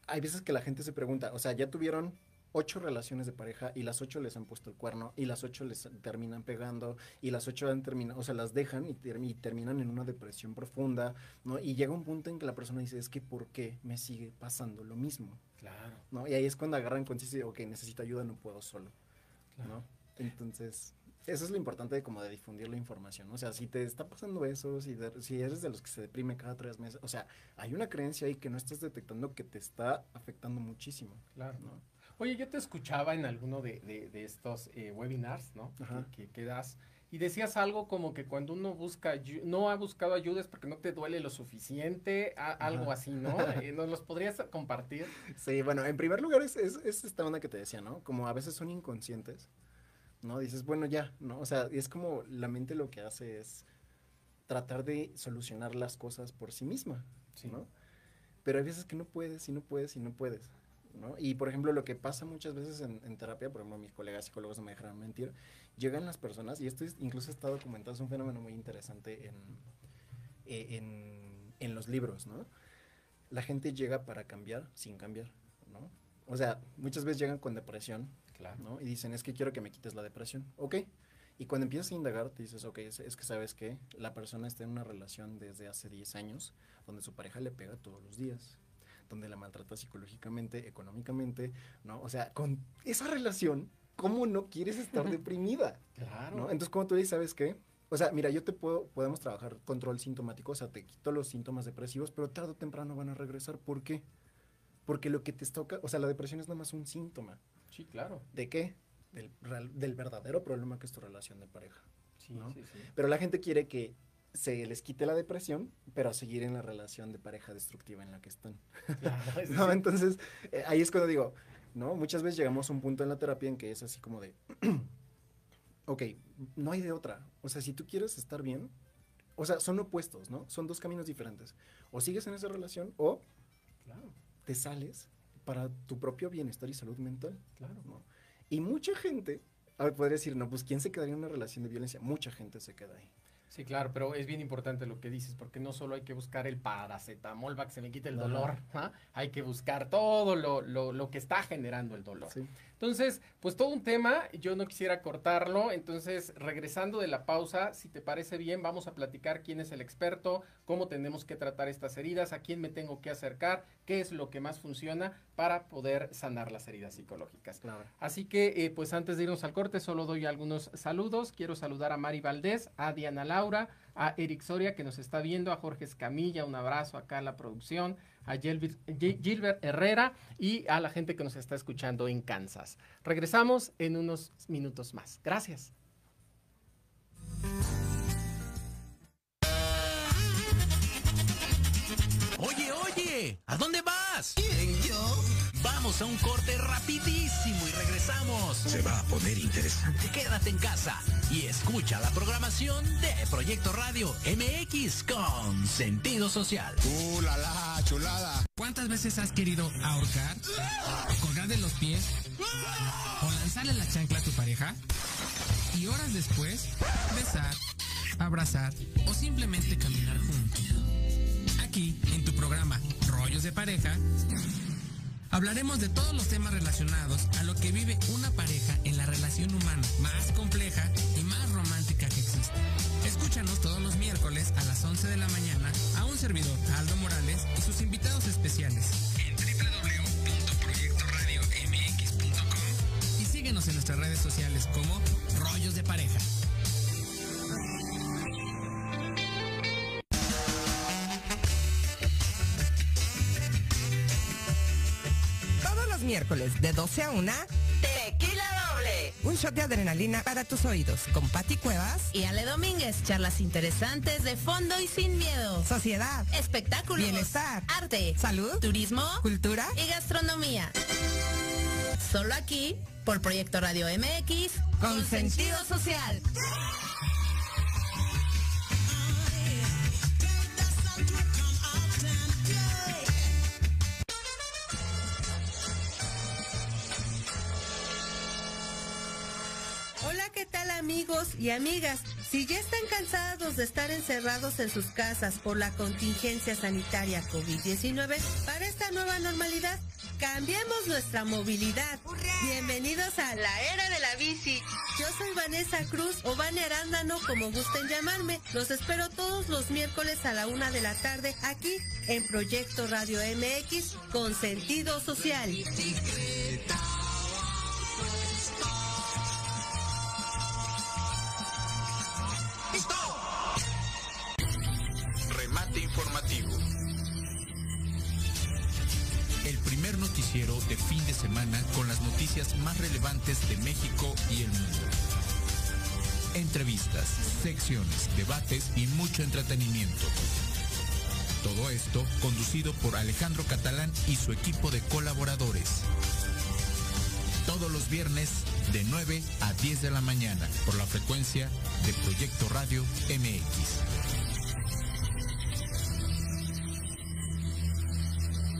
hay veces que la gente se pregunta, o sea, ya tuvieron 8 relaciones de pareja y las 8 les han puesto el cuerno y las 8 les terminan pegando y las 8 han terminado, o sea, las dejan y terminan en una depresión profunda, ¿no? Y llega un punto en que la persona dice, es que ¿por qué me sigue pasando lo mismo?
Claro.
¿No? Y ahí es cuando agarran conciencia y dicen, ok, necesito ayuda, no puedo solo,
Claro.
¿no? Entonces, eso es lo importante de como de difundir la información, ¿no? O sea, si te está pasando eso, si eres de los que se deprime cada 3 meses, o sea, hay una creencia ahí que no estás detectando que te está afectando muchísimo.
Claro.
¿No?
Oye, yo te escuchaba en alguno de estos webinars, ¿no? Que das, y decías algo como que cuando uno no ha buscado ayuda es porque no te duele lo suficiente, algo así, ¿no? ¿Nos los podrías compartir?
Sí, bueno, en primer lugar es esta onda que te decía, ¿no? Como a veces son inconscientes, ¿no? Dices, bueno, ya, ¿no? O sea, es como la mente lo que hace es tratar de solucionar las cosas por sí misma,
Sí.
¿no? Pero hay veces que no puedes, y no puedes, y no puedes, ¿no? Y, por ejemplo, lo que pasa muchas veces en terapia, por ejemplo, mis colegas psicólogos no me dejarán mentir, llegan las personas, y esto incluso está documentado, es un fenómeno muy interesante en los libros, ¿no? La gente llega para cambiar sin cambiar, ¿no? O sea, muchas veces llegan con depresión,
Claro.
¿no? Y dicen, es que quiero que me quites la depresión. Ok. Y cuando empiezas a indagar, te dices, ok, es que sabes que la persona está en una relación desde hace 10 años, donde su pareja le pega todos los días, donde la maltrata psicológicamente, económicamente, ¿no? O sea, con esa relación, ¿cómo no quieres estar deprimida?
Claro.
¿No? Entonces, como tú dices, ¿sabes qué? O sea, mira, podemos trabajar control sintomático, o sea, te quito los síntomas depresivos, pero tarde o temprano van a regresar. ¿Por qué? Porque lo que te está, o sea, la depresión es nada más un síntoma.
Sí, claro.
¿De qué? Del verdadero problema que es tu relación de pareja.
Sí,
¿no?
sí.
Pero la gente quiere que se les quite la depresión, pero seguir en la relación de pareja destructiva en la que están.
Claro, es
¿No?
decir,
Entonces, ahí es cuando digo, ¿no? Muchas veces llegamos a un punto en la terapia en que es así como de, ok, no hay de otra. O sea, si tú quieres estar bien, o sea, son opuestos, ¿no? Son 2 caminos diferentes. O sigues en esa relación o
claro,
te sales para tu propio bienestar y salud mental,
claro.
¿no? Y mucha gente, a ver, podría decir, no, pues ¿quién se quedaría en una relación de violencia? Mucha gente se queda ahí.
Sí, claro, pero es bien importante lo que dices, porque no solo hay que buscar el paracetamol para que se me quite el
Ajá.
dolor, ¿ah? Hay que buscar todo lo que está generando el dolor.
Sí.
Entonces, pues todo un tema, yo no quisiera cortarlo, entonces regresando de la pausa, si te parece bien, vamos a platicar quién es el experto, cómo tenemos que tratar estas heridas, a quién me tengo que acercar, qué es lo que más funciona para poder sanar las heridas psicológicas.
Claro.
Así que, pues antes de irnos al corte, solo doy algunos saludos. Quiero saludar a Mari Valdés, a Diana Laura, a Eric Soria, que nos está viendo, a Jorge Escamilla, un abrazo acá a la producción, a Gilbert Herrera y a la gente que nos está escuchando en Kansas. Regresamos en unos minutos más. Gracias.
Oye, ¿a dónde vas?
¿Quién, yo?
Vamos a un corte rapidísimo y regresamos.
Se va a poner interesante.
Quédate en casa y escucha la programación de Proyecto Radio MX con sentido social.
La chulada.
¿Cuántas veces has querido ahorcar, colgar de los pies o lanzarle la chancla a tu pareja? Y horas después, besar, abrazar o simplemente caminar juntos. Aquí, en tu programa Rollos de Pareja, hablaremos de todos los temas relacionados a lo que vive una pareja en la relación humana más compleja y más romántica que existe. Escúchanos todos los miércoles a las 11 de la mañana a un servidor, Aldo Morales, y sus invitados especiales en www.proyectoradiomx.com y síguenos en nuestras redes sociales como Rollos de Pareja.
miércoles de 12 a 1, Tequila Doble. Un shot de adrenalina para tus oídos con Pati Cuevas
y Ale Domínguez. Charlas interesantes de fondo y sin miedo.
Sociedad,
espectáculos,
bienestar,
arte,
salud,
turismo,
cultura
y gastronomía. Solo aquí, por Proyecto Radio MX,
con sentido social.
Hola, ¿qué tal amigos y amigas? Si ya están cansados de estar encerrados en sus casas por la contingencia sanitaria COVID-19, para esta nueva normalidad, cambiemos nuestra movilidad. Bienvenidos a la era de la bici. Yo soy Vanessa Cruz o Vane Arándano, como gusten llamarme. Los espero todos los miércoles a la 1 de la tarde aquí en Proyecto Radio MX con sentido social.
Remate informativo.
El primer noticiero de fin de semana con las noticias más relevantes de México y el mundo. Entrevistas, secciones, debates y mucho entretenimiento. Todo esto conducido por Alejandro Catalán y su equipo de colaboradores. Todos los viernes de 9 a 10 de la mañana por la frecuencia de Proyecto Radio MX.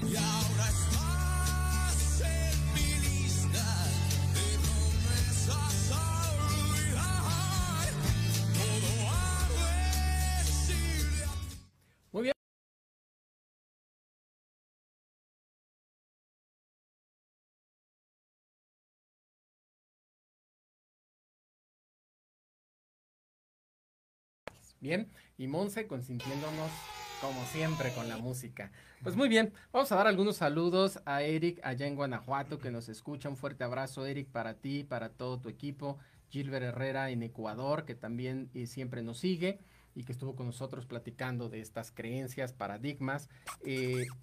Y ahora estás en mi lista de promesas a olvidar. Todo a decirle.
Muy bien. Bien, y Monse consintiéndonos como siempre con la música. Pues muy bien, vamos a dar algunos saludos a Eric allá en Guanajuato que nos escucha. Un fuerte abrazo, Eric, para ti, para todo tu equipo. Gilbert Herrera en Ecuador, que también siempre nos sigue y que estuvo con nosotros platicando de estas creencias, paradigmas.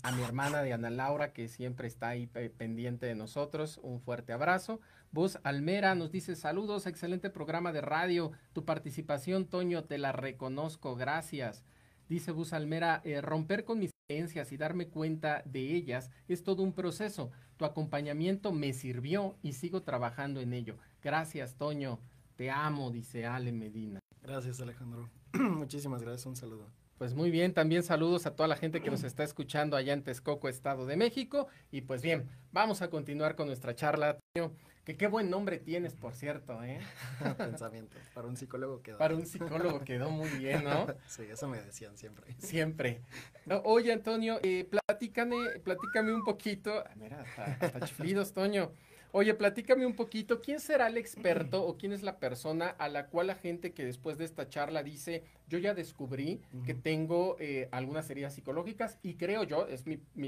A mi hermana de Ana Laura, que siempre está ahí pendiente de nosotros, un fuerte abrazo. Bus Almera nos dice: saludos, excelente programa de radio, tu participación, Toño, te la reconozco, gracias. Dice Bus Almera: romper con mis creencias y darme cuenta de ellas es todo un proceso. Tu acompañamiento me sirvió y sigo trabajando en ello. Gracias, Toño, te amo, dice Ale Medina.
Gracias, Alejandro. Muchísimas gracias, un saludo.
Pues muy bien, también saludos a toda la gente que nos está escuchando allá en Texcoco, Estado de México. Y pues bien, vamos a continuar con nuestra charla, Toño, que qué buen nombre tienes, por cierto, ¿eh?
Pensamiento, para un psicólogo quedó.
Para un psicólogo quedó muy bien, ¿no?
Sí, eso me decían siempre.
Siempre. No, oye, Antonio, platícame un poquito. Mira, hasta chiflidos, Toño. Oye, platícame un poquito, ¿quién será el experto o quién es la persona a la cual la gente que después de esta charla dice: yo ya descubrí que tengo algunas heridas psicológicas y creo yo, es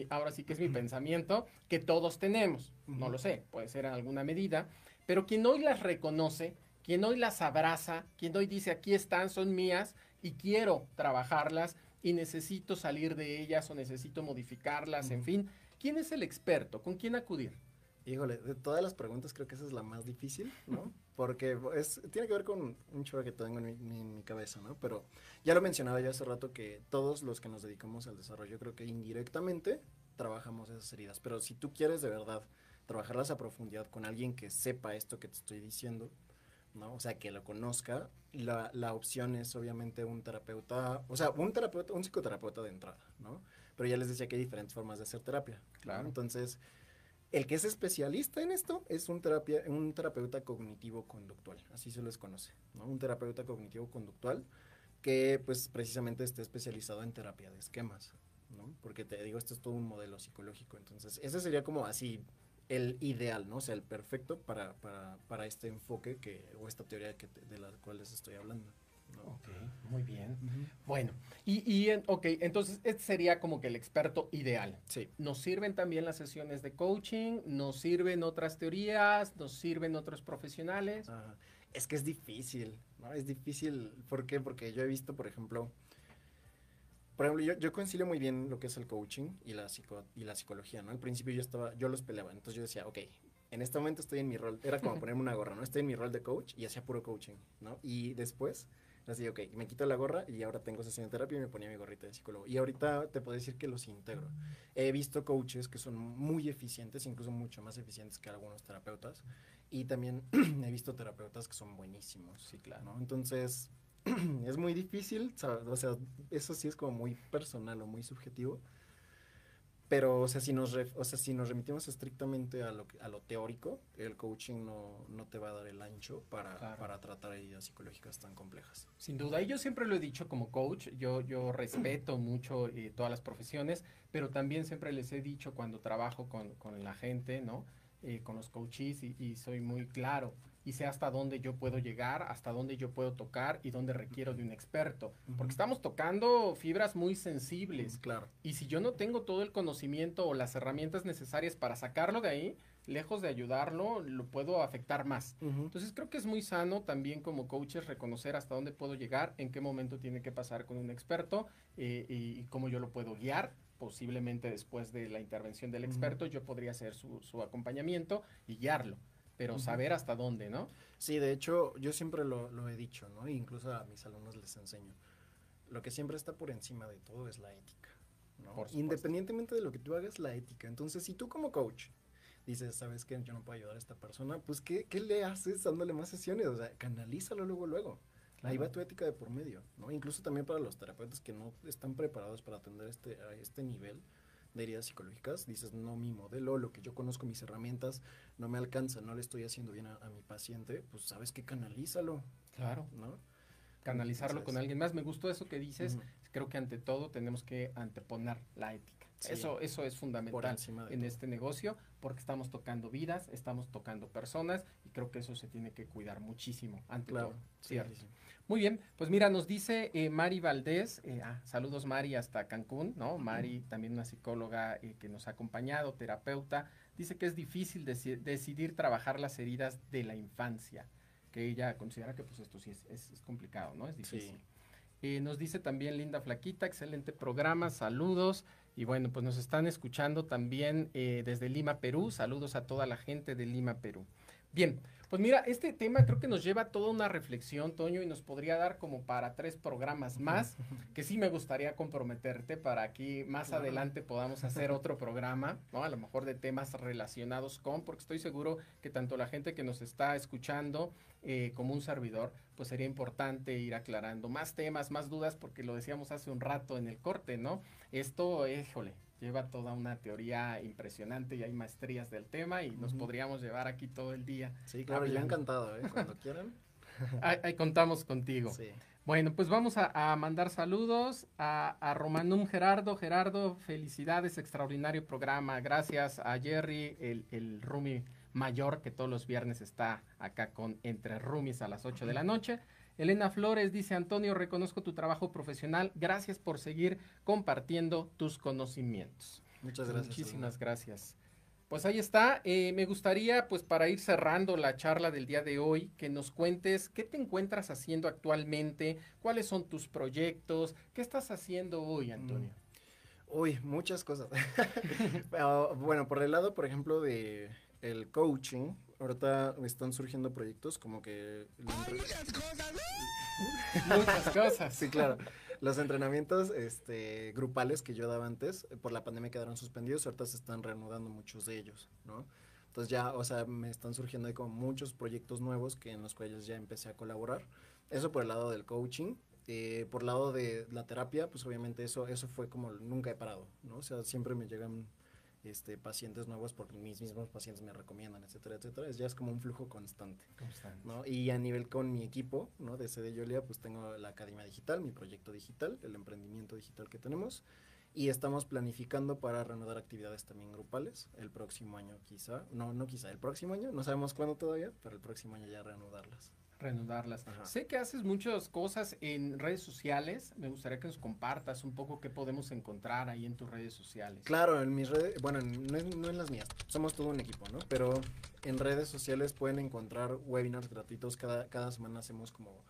ahora sí que es mi pensamiento, que todos tenemos? No lo sé, puede ser en alguna medida, pero quien hoy las reconoce, quien hoy las abraza, quien hoy dice: aquí están, son mías y quiero trabajarlas y necesito salir de ellas o necesito modificarlas, en fin, ¿quién es el experto? ¿Con quién acudir?
Híjole, de todas las preguntas creo que esa es la más difícil, ¿no? Porque tiene que ver con un chorro que tengo en mi cabeza, ¿no? Pero ya lo mencionaba yo hace rato que todos los que nos dedicamos al desarrollo, creo que indirectamente trabajamos esas heridas. Pero si tú quieres de verdad trabajarlas a profundidad con alguien que sepa esto que te estoy diciendo, ¿no? O sea, que lo conozca, la opción es obviamente un terapeuta, o sea, un psicoterapeuta de entrada, ¿no? Pero ya les decía que hay diferentes formas de hacer terapia,
Claro.
¿no? Entonces, el que es especialista en esto es un terapeuta cognitivo-conductual, así se les conoce, ¿no? Un terapeuta cognitivo-conductual que pues precisamente esté especializado en terapia de esquemas, ¿no? Porque te digo, esto es todo un modelo psicológico, entonces ese sería como así el ideal, ¿no? O sea, el perfecto para este enfoque o esta teoría de la cual les estoy hablando, ¿no?
Ok, muy bien. Bueno, entonces este sería como que el experto ideal.
Sí.
¿Nos sirven también las sesiones de coaching? ¿Nos sirven otras teorías? ¿Nos sirven otros profesionales?
Es que es difícil, ¿no? Es difícil, ¿por qué? Porque yo he visto, por ejemplo, por ejemplo, yo concilio muy bien lo que es el coaching y la psicología, ¿no? Al principio yo los peleaba, entonces yo decía, ok, en este momento estoy en mi rol, era como ponerme una gorra, ¿no? Estoy en mi rol de coach y hacía puro coaching, ¿no? Y después, así, ok, me quito la gorra y ahora tengo sesión de terapia y me ponía mi gorrita de psicólogo. Y ahorita te puedo decir que los integro. He visto coaches que son muy eficientes, incluso mucho más eficientes que algunos terapeutas. Y también he visto terapeutas que son buenísimos.
Sí, claro.
¿No? Entonces, es muy difícil, o sea, eso sí es como muy personal o muy subjetivo. Pero, o sea, si nos remitimos estrictamente a lo teórico, el coaching no te va a dar el ancho para tratar heridas psicológicas tan complejas.
Sin duda, y yo siempre lo he dicho como coach, yo respeto mucho todas las profesiones, pero también siempre les he dicho cuando trabajo con la gente, ¿no? Con los coaches y soy muy claro y sé hasta dónde yo puedo llegar, hasta dónde yo puedo tocar y dónde requiero de un experto, porque estamos tocando fibras muy sensibles.
Claro.
Y si yo no tengo todo el conocimiento o las herramientas necesarias para sacarlo de ahí, lejos de ayudarlo, lo puedo afectar más. Entonces creo que es muy sano también como coaches reconocer hasta dónde puedo llegar, en qué momento tiene que pasar con un experto y cómo yo lo puedo guiar. Posiblemente después de la intervención del experto yo podría hacer su acompañamiento y guiarlo, pero saber hasta dónde, ¿no?
Sí, de hecho, yo siempre lo he dicho, ¿no? Incluso a mis alumnos les enseño. Lo que siempre está por encima de todo es la ética, ¿no? Independientemente de lo que tú hagas, la ética. Entonces, si tú como coach dices, ¿sabes qué? Yo no puedo ayudar a esta persona, pues, ¿qué le haces dándole más sesiones? O sea, canalízalo luego. Claro. Ahí va tu ética de por medio, ¿no? Incluso también para los terapeutas que no están preparados para atender a este nivel de heridas psicológicas, dices, no, mi modelo, lo que yo conozco, mis herramientas, no me alcanza, no le estoy haciendo bien a mi paciente, pues, ¿sabes qué? Canalízalo.
Claro.
¿No?
Canalizarlo
Entonces,
con alguien más. Me gustó eso que dices. Creo que ante todo tenemos que anteponer la ética. Sí. Eso es fundamental en este negocio, porque estamos tocando vidas, estamos tocando personas, y creo que eso se tiene que cuidar muchísimo ante todo. ¿Cierto? Sí. Muy bien, pues mira, nos dice Mari Valdés, saludos Mari hasta Cancún, ¿no? Mari, también una psicóloga que nos ha acompañado, terapeuta, dice que es difícil decidir trabajar las heridas de la infancia, que ella considera que pues esto sí es complicado, ¿no? Es difícil. Sí. Nos dice también Linda Flaquita, excelente programa, saludos. Y bueno, pues nos están escuchando también desde Lima, Perú. Saludos a toda la gente de Lima, Perú. Bien, pues mira, este tema creo que nos lleva a toda una reflexión, Toño, y nos podría dar como para 3 programas más, que sí me gustaría comprometerte para aquí más adelante podamos hacer otro programa, ¿no? A lo mejor de temas relacionados porque estoy seguro que tanto la gente que nos está escuchando como un servidor, pues sería importante ir aclarando más temas, más dudas, porque lo decíamos hace un rato en el corte, ¿no? Esto, lleva toda una teoría impresionante y hay maestrías del tema y nos podríamos llevar aquí todo el día.
Sí, claro, yo encantado, cuando quieran.
Ahí contamos contigo. Sí. Bueno, pues vamos a mandar saludos a Romanum Gerardo. Gerardo, felicidades, extraordinario programa. Gracias a Jerry, el roomie mayor que todos los viernes está acá con Entre Roomies a las 8 de la noche. Elena Flores dice, Antonio, reconozco tu trabajo profesional. Gracias por seguir compartiendo tus conocimientos.
Muchas gracias.
Muchísimas gracias. Pues ahí está. Me gustaría, pues para ir cerrando la charla del día de hoy, que nos cuentes qué te encuentras haciendo actualmente, cuáles son tus proyectos, qué estás haciendo hoy, Antonio.
Uy, muchas cosas. Bueno, por el lado, por ejemplo, de el coaching, ahorita me están surgiendo proyectos como que...
muchas cosas.
Muchas cosas.
Sí, claro. Los entrenamientos grupales que yo daba antes, por la pandemia quedaron suspendidos, ahorita se están reanudando muchos de ellos, ¿no? Entonces ya, o sea, me están surgiendo ahí como muchos proyectos nuevos en los cuales ya empecé a colaborar. Eso por el lado del coaching. Por el lado de la terapia, pues obviamente eso fue como nunca he parado, ¿no? O sea, siempre me llegan pacientes nuevos porque mis mismos pacientes me recomiendan, etcétera, etcétera. Ya es como un flujo constante. ¿No? Y a nivel con mi equipo, ¿no? De CD Yolia, pues tengo la Academia Digital, mi proyecto digital, el emprendimiento digital que tenemos, y estamos planificando para reanudar actividades también grupales el próximo año quizá, no quizá, el próximo año, no sabemos cuándo todavía, pero el próximo año ya reanudarlas.
Ajá. Sé que haces muchas cosas en redes sociales. Me gustaría que nos compartas un poco qué podemos encontrar ahí en tus redes sociales.
Claro, en mis redes, bueno, no en las mías, somos todo un equipo, ¿no? Pero en redes sociales pueden encontrar webinars gratuitos. Cada semana hacemos como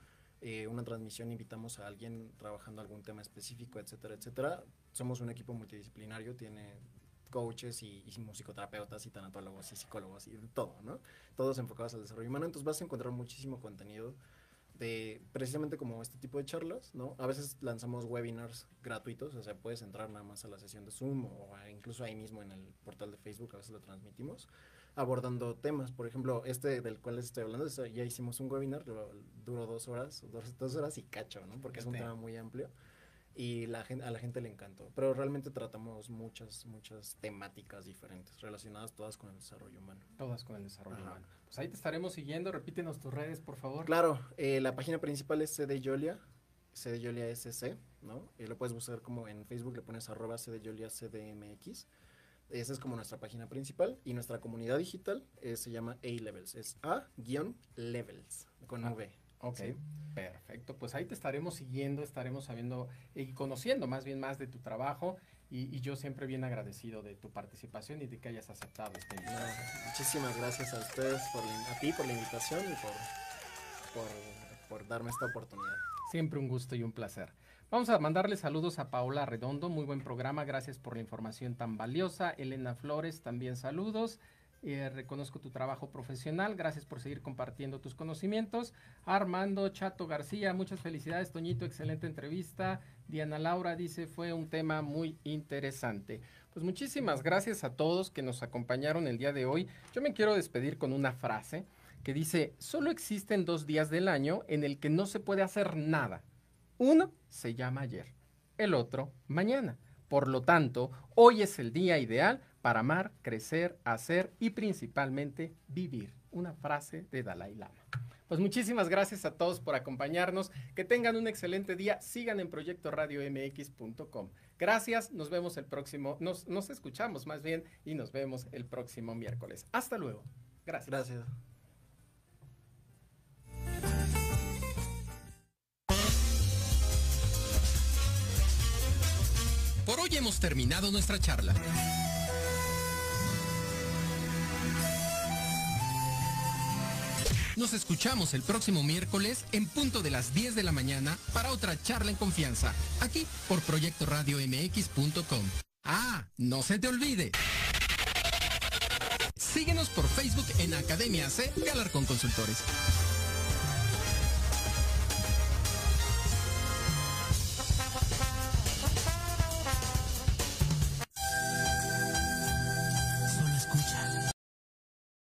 una transmisión invitamos a alguien trabajando algún tema específico, etcétera, etcétera. Somos un equipo multidisciplinario, tiene coaches y musicoterapeutas y tanatólogos y psicólogos y todo, ¿no? Todos enfocados al desarrollo humano. Entonces vas a encontrar muchísimo contenido de precisamente como este tipo de charlas, ¿no? A veces lanzamos webinars gratuitos, o sea, puedes entrar nada más a la sesión de Zoom o incluso ahí mismo en el portal de Facebook, a veces lo transmitimos, abordando temas. Por ejemplo, este del cual les estoy hablando, ya hicimos un webinar, duró 2 horas y cacho, ¿no? Porque es un tema muy amplio. Y a la gente le encantó, pero realmente tratamos muchas temáticas diferentes, relacionadas todas con el desarrollo humano.
Todas con el desarrollo humano. Pues ahí te estaremos siguiendo, repítenos tus redes, por favor.
Claro, la página principal es CDYolia SC, ¿no? Lo puedes buscar como en Facebook, le pones @CDYoliaCDMX. Esa es como nuestra página principal, y nuestra comunidad digital se llama A-Levels, es A-Levels, con V.
Ok, sí. Perfecto. Pues ahí te estaremos siguiendo, estaremos sabiendo y conociendo más de tu trabajo, y yo siempre bien agradecido de tu participación y de que hayas aceptado esta invitación.
Muchísimas gracias a ustedes, a ti por la invitación y por darme esta oportunidad.
Siempre un gusto y un placer. Vamos a mandarle saludos a Paola Redondo, muy buen programa, gracias por la información tan valiosa. Elena Flores, también saludos. Reconozco tu trabajo profesional, gracias por seguir compartiendo tus conocimientos. Armando Chato García, muchas felicidades, Toñito, excelente entrevista. Diana Laura dice, fue un tema muy interesante. Pues muchísimas gracias a todos que nos acompañaron el día de hoy. Yo me quiero despedir con una frase que dice, solo existen 2 días del año en el que no se puede hacer nada. Uno se llama ayer, el otro mañana. Por lo tanto, hoy es el día ideal para amar, crecer, hacer y principalmente vivir. Una frase de Dalai Lama. Pues muchísimas gracias a todos por acompañarnos. Que tengan un excelente día. Sigan en proyectoradiomx.com. Gracias, nos vemos el próximo, nos escuchamos más bien y nos vemos el próximo miércoles. Hasta luego. Gracias.
Gracias.
Por hoy hemos terminado nuestra charla. Nos escuchamos el próximo miércoles en punto de las 10 de la mañana para otra charla en confianza, aquí por proyectoradiomx.com. Ah, no se te olvide. Síguenos por Facebook en Academia C de Alarcón Consultores.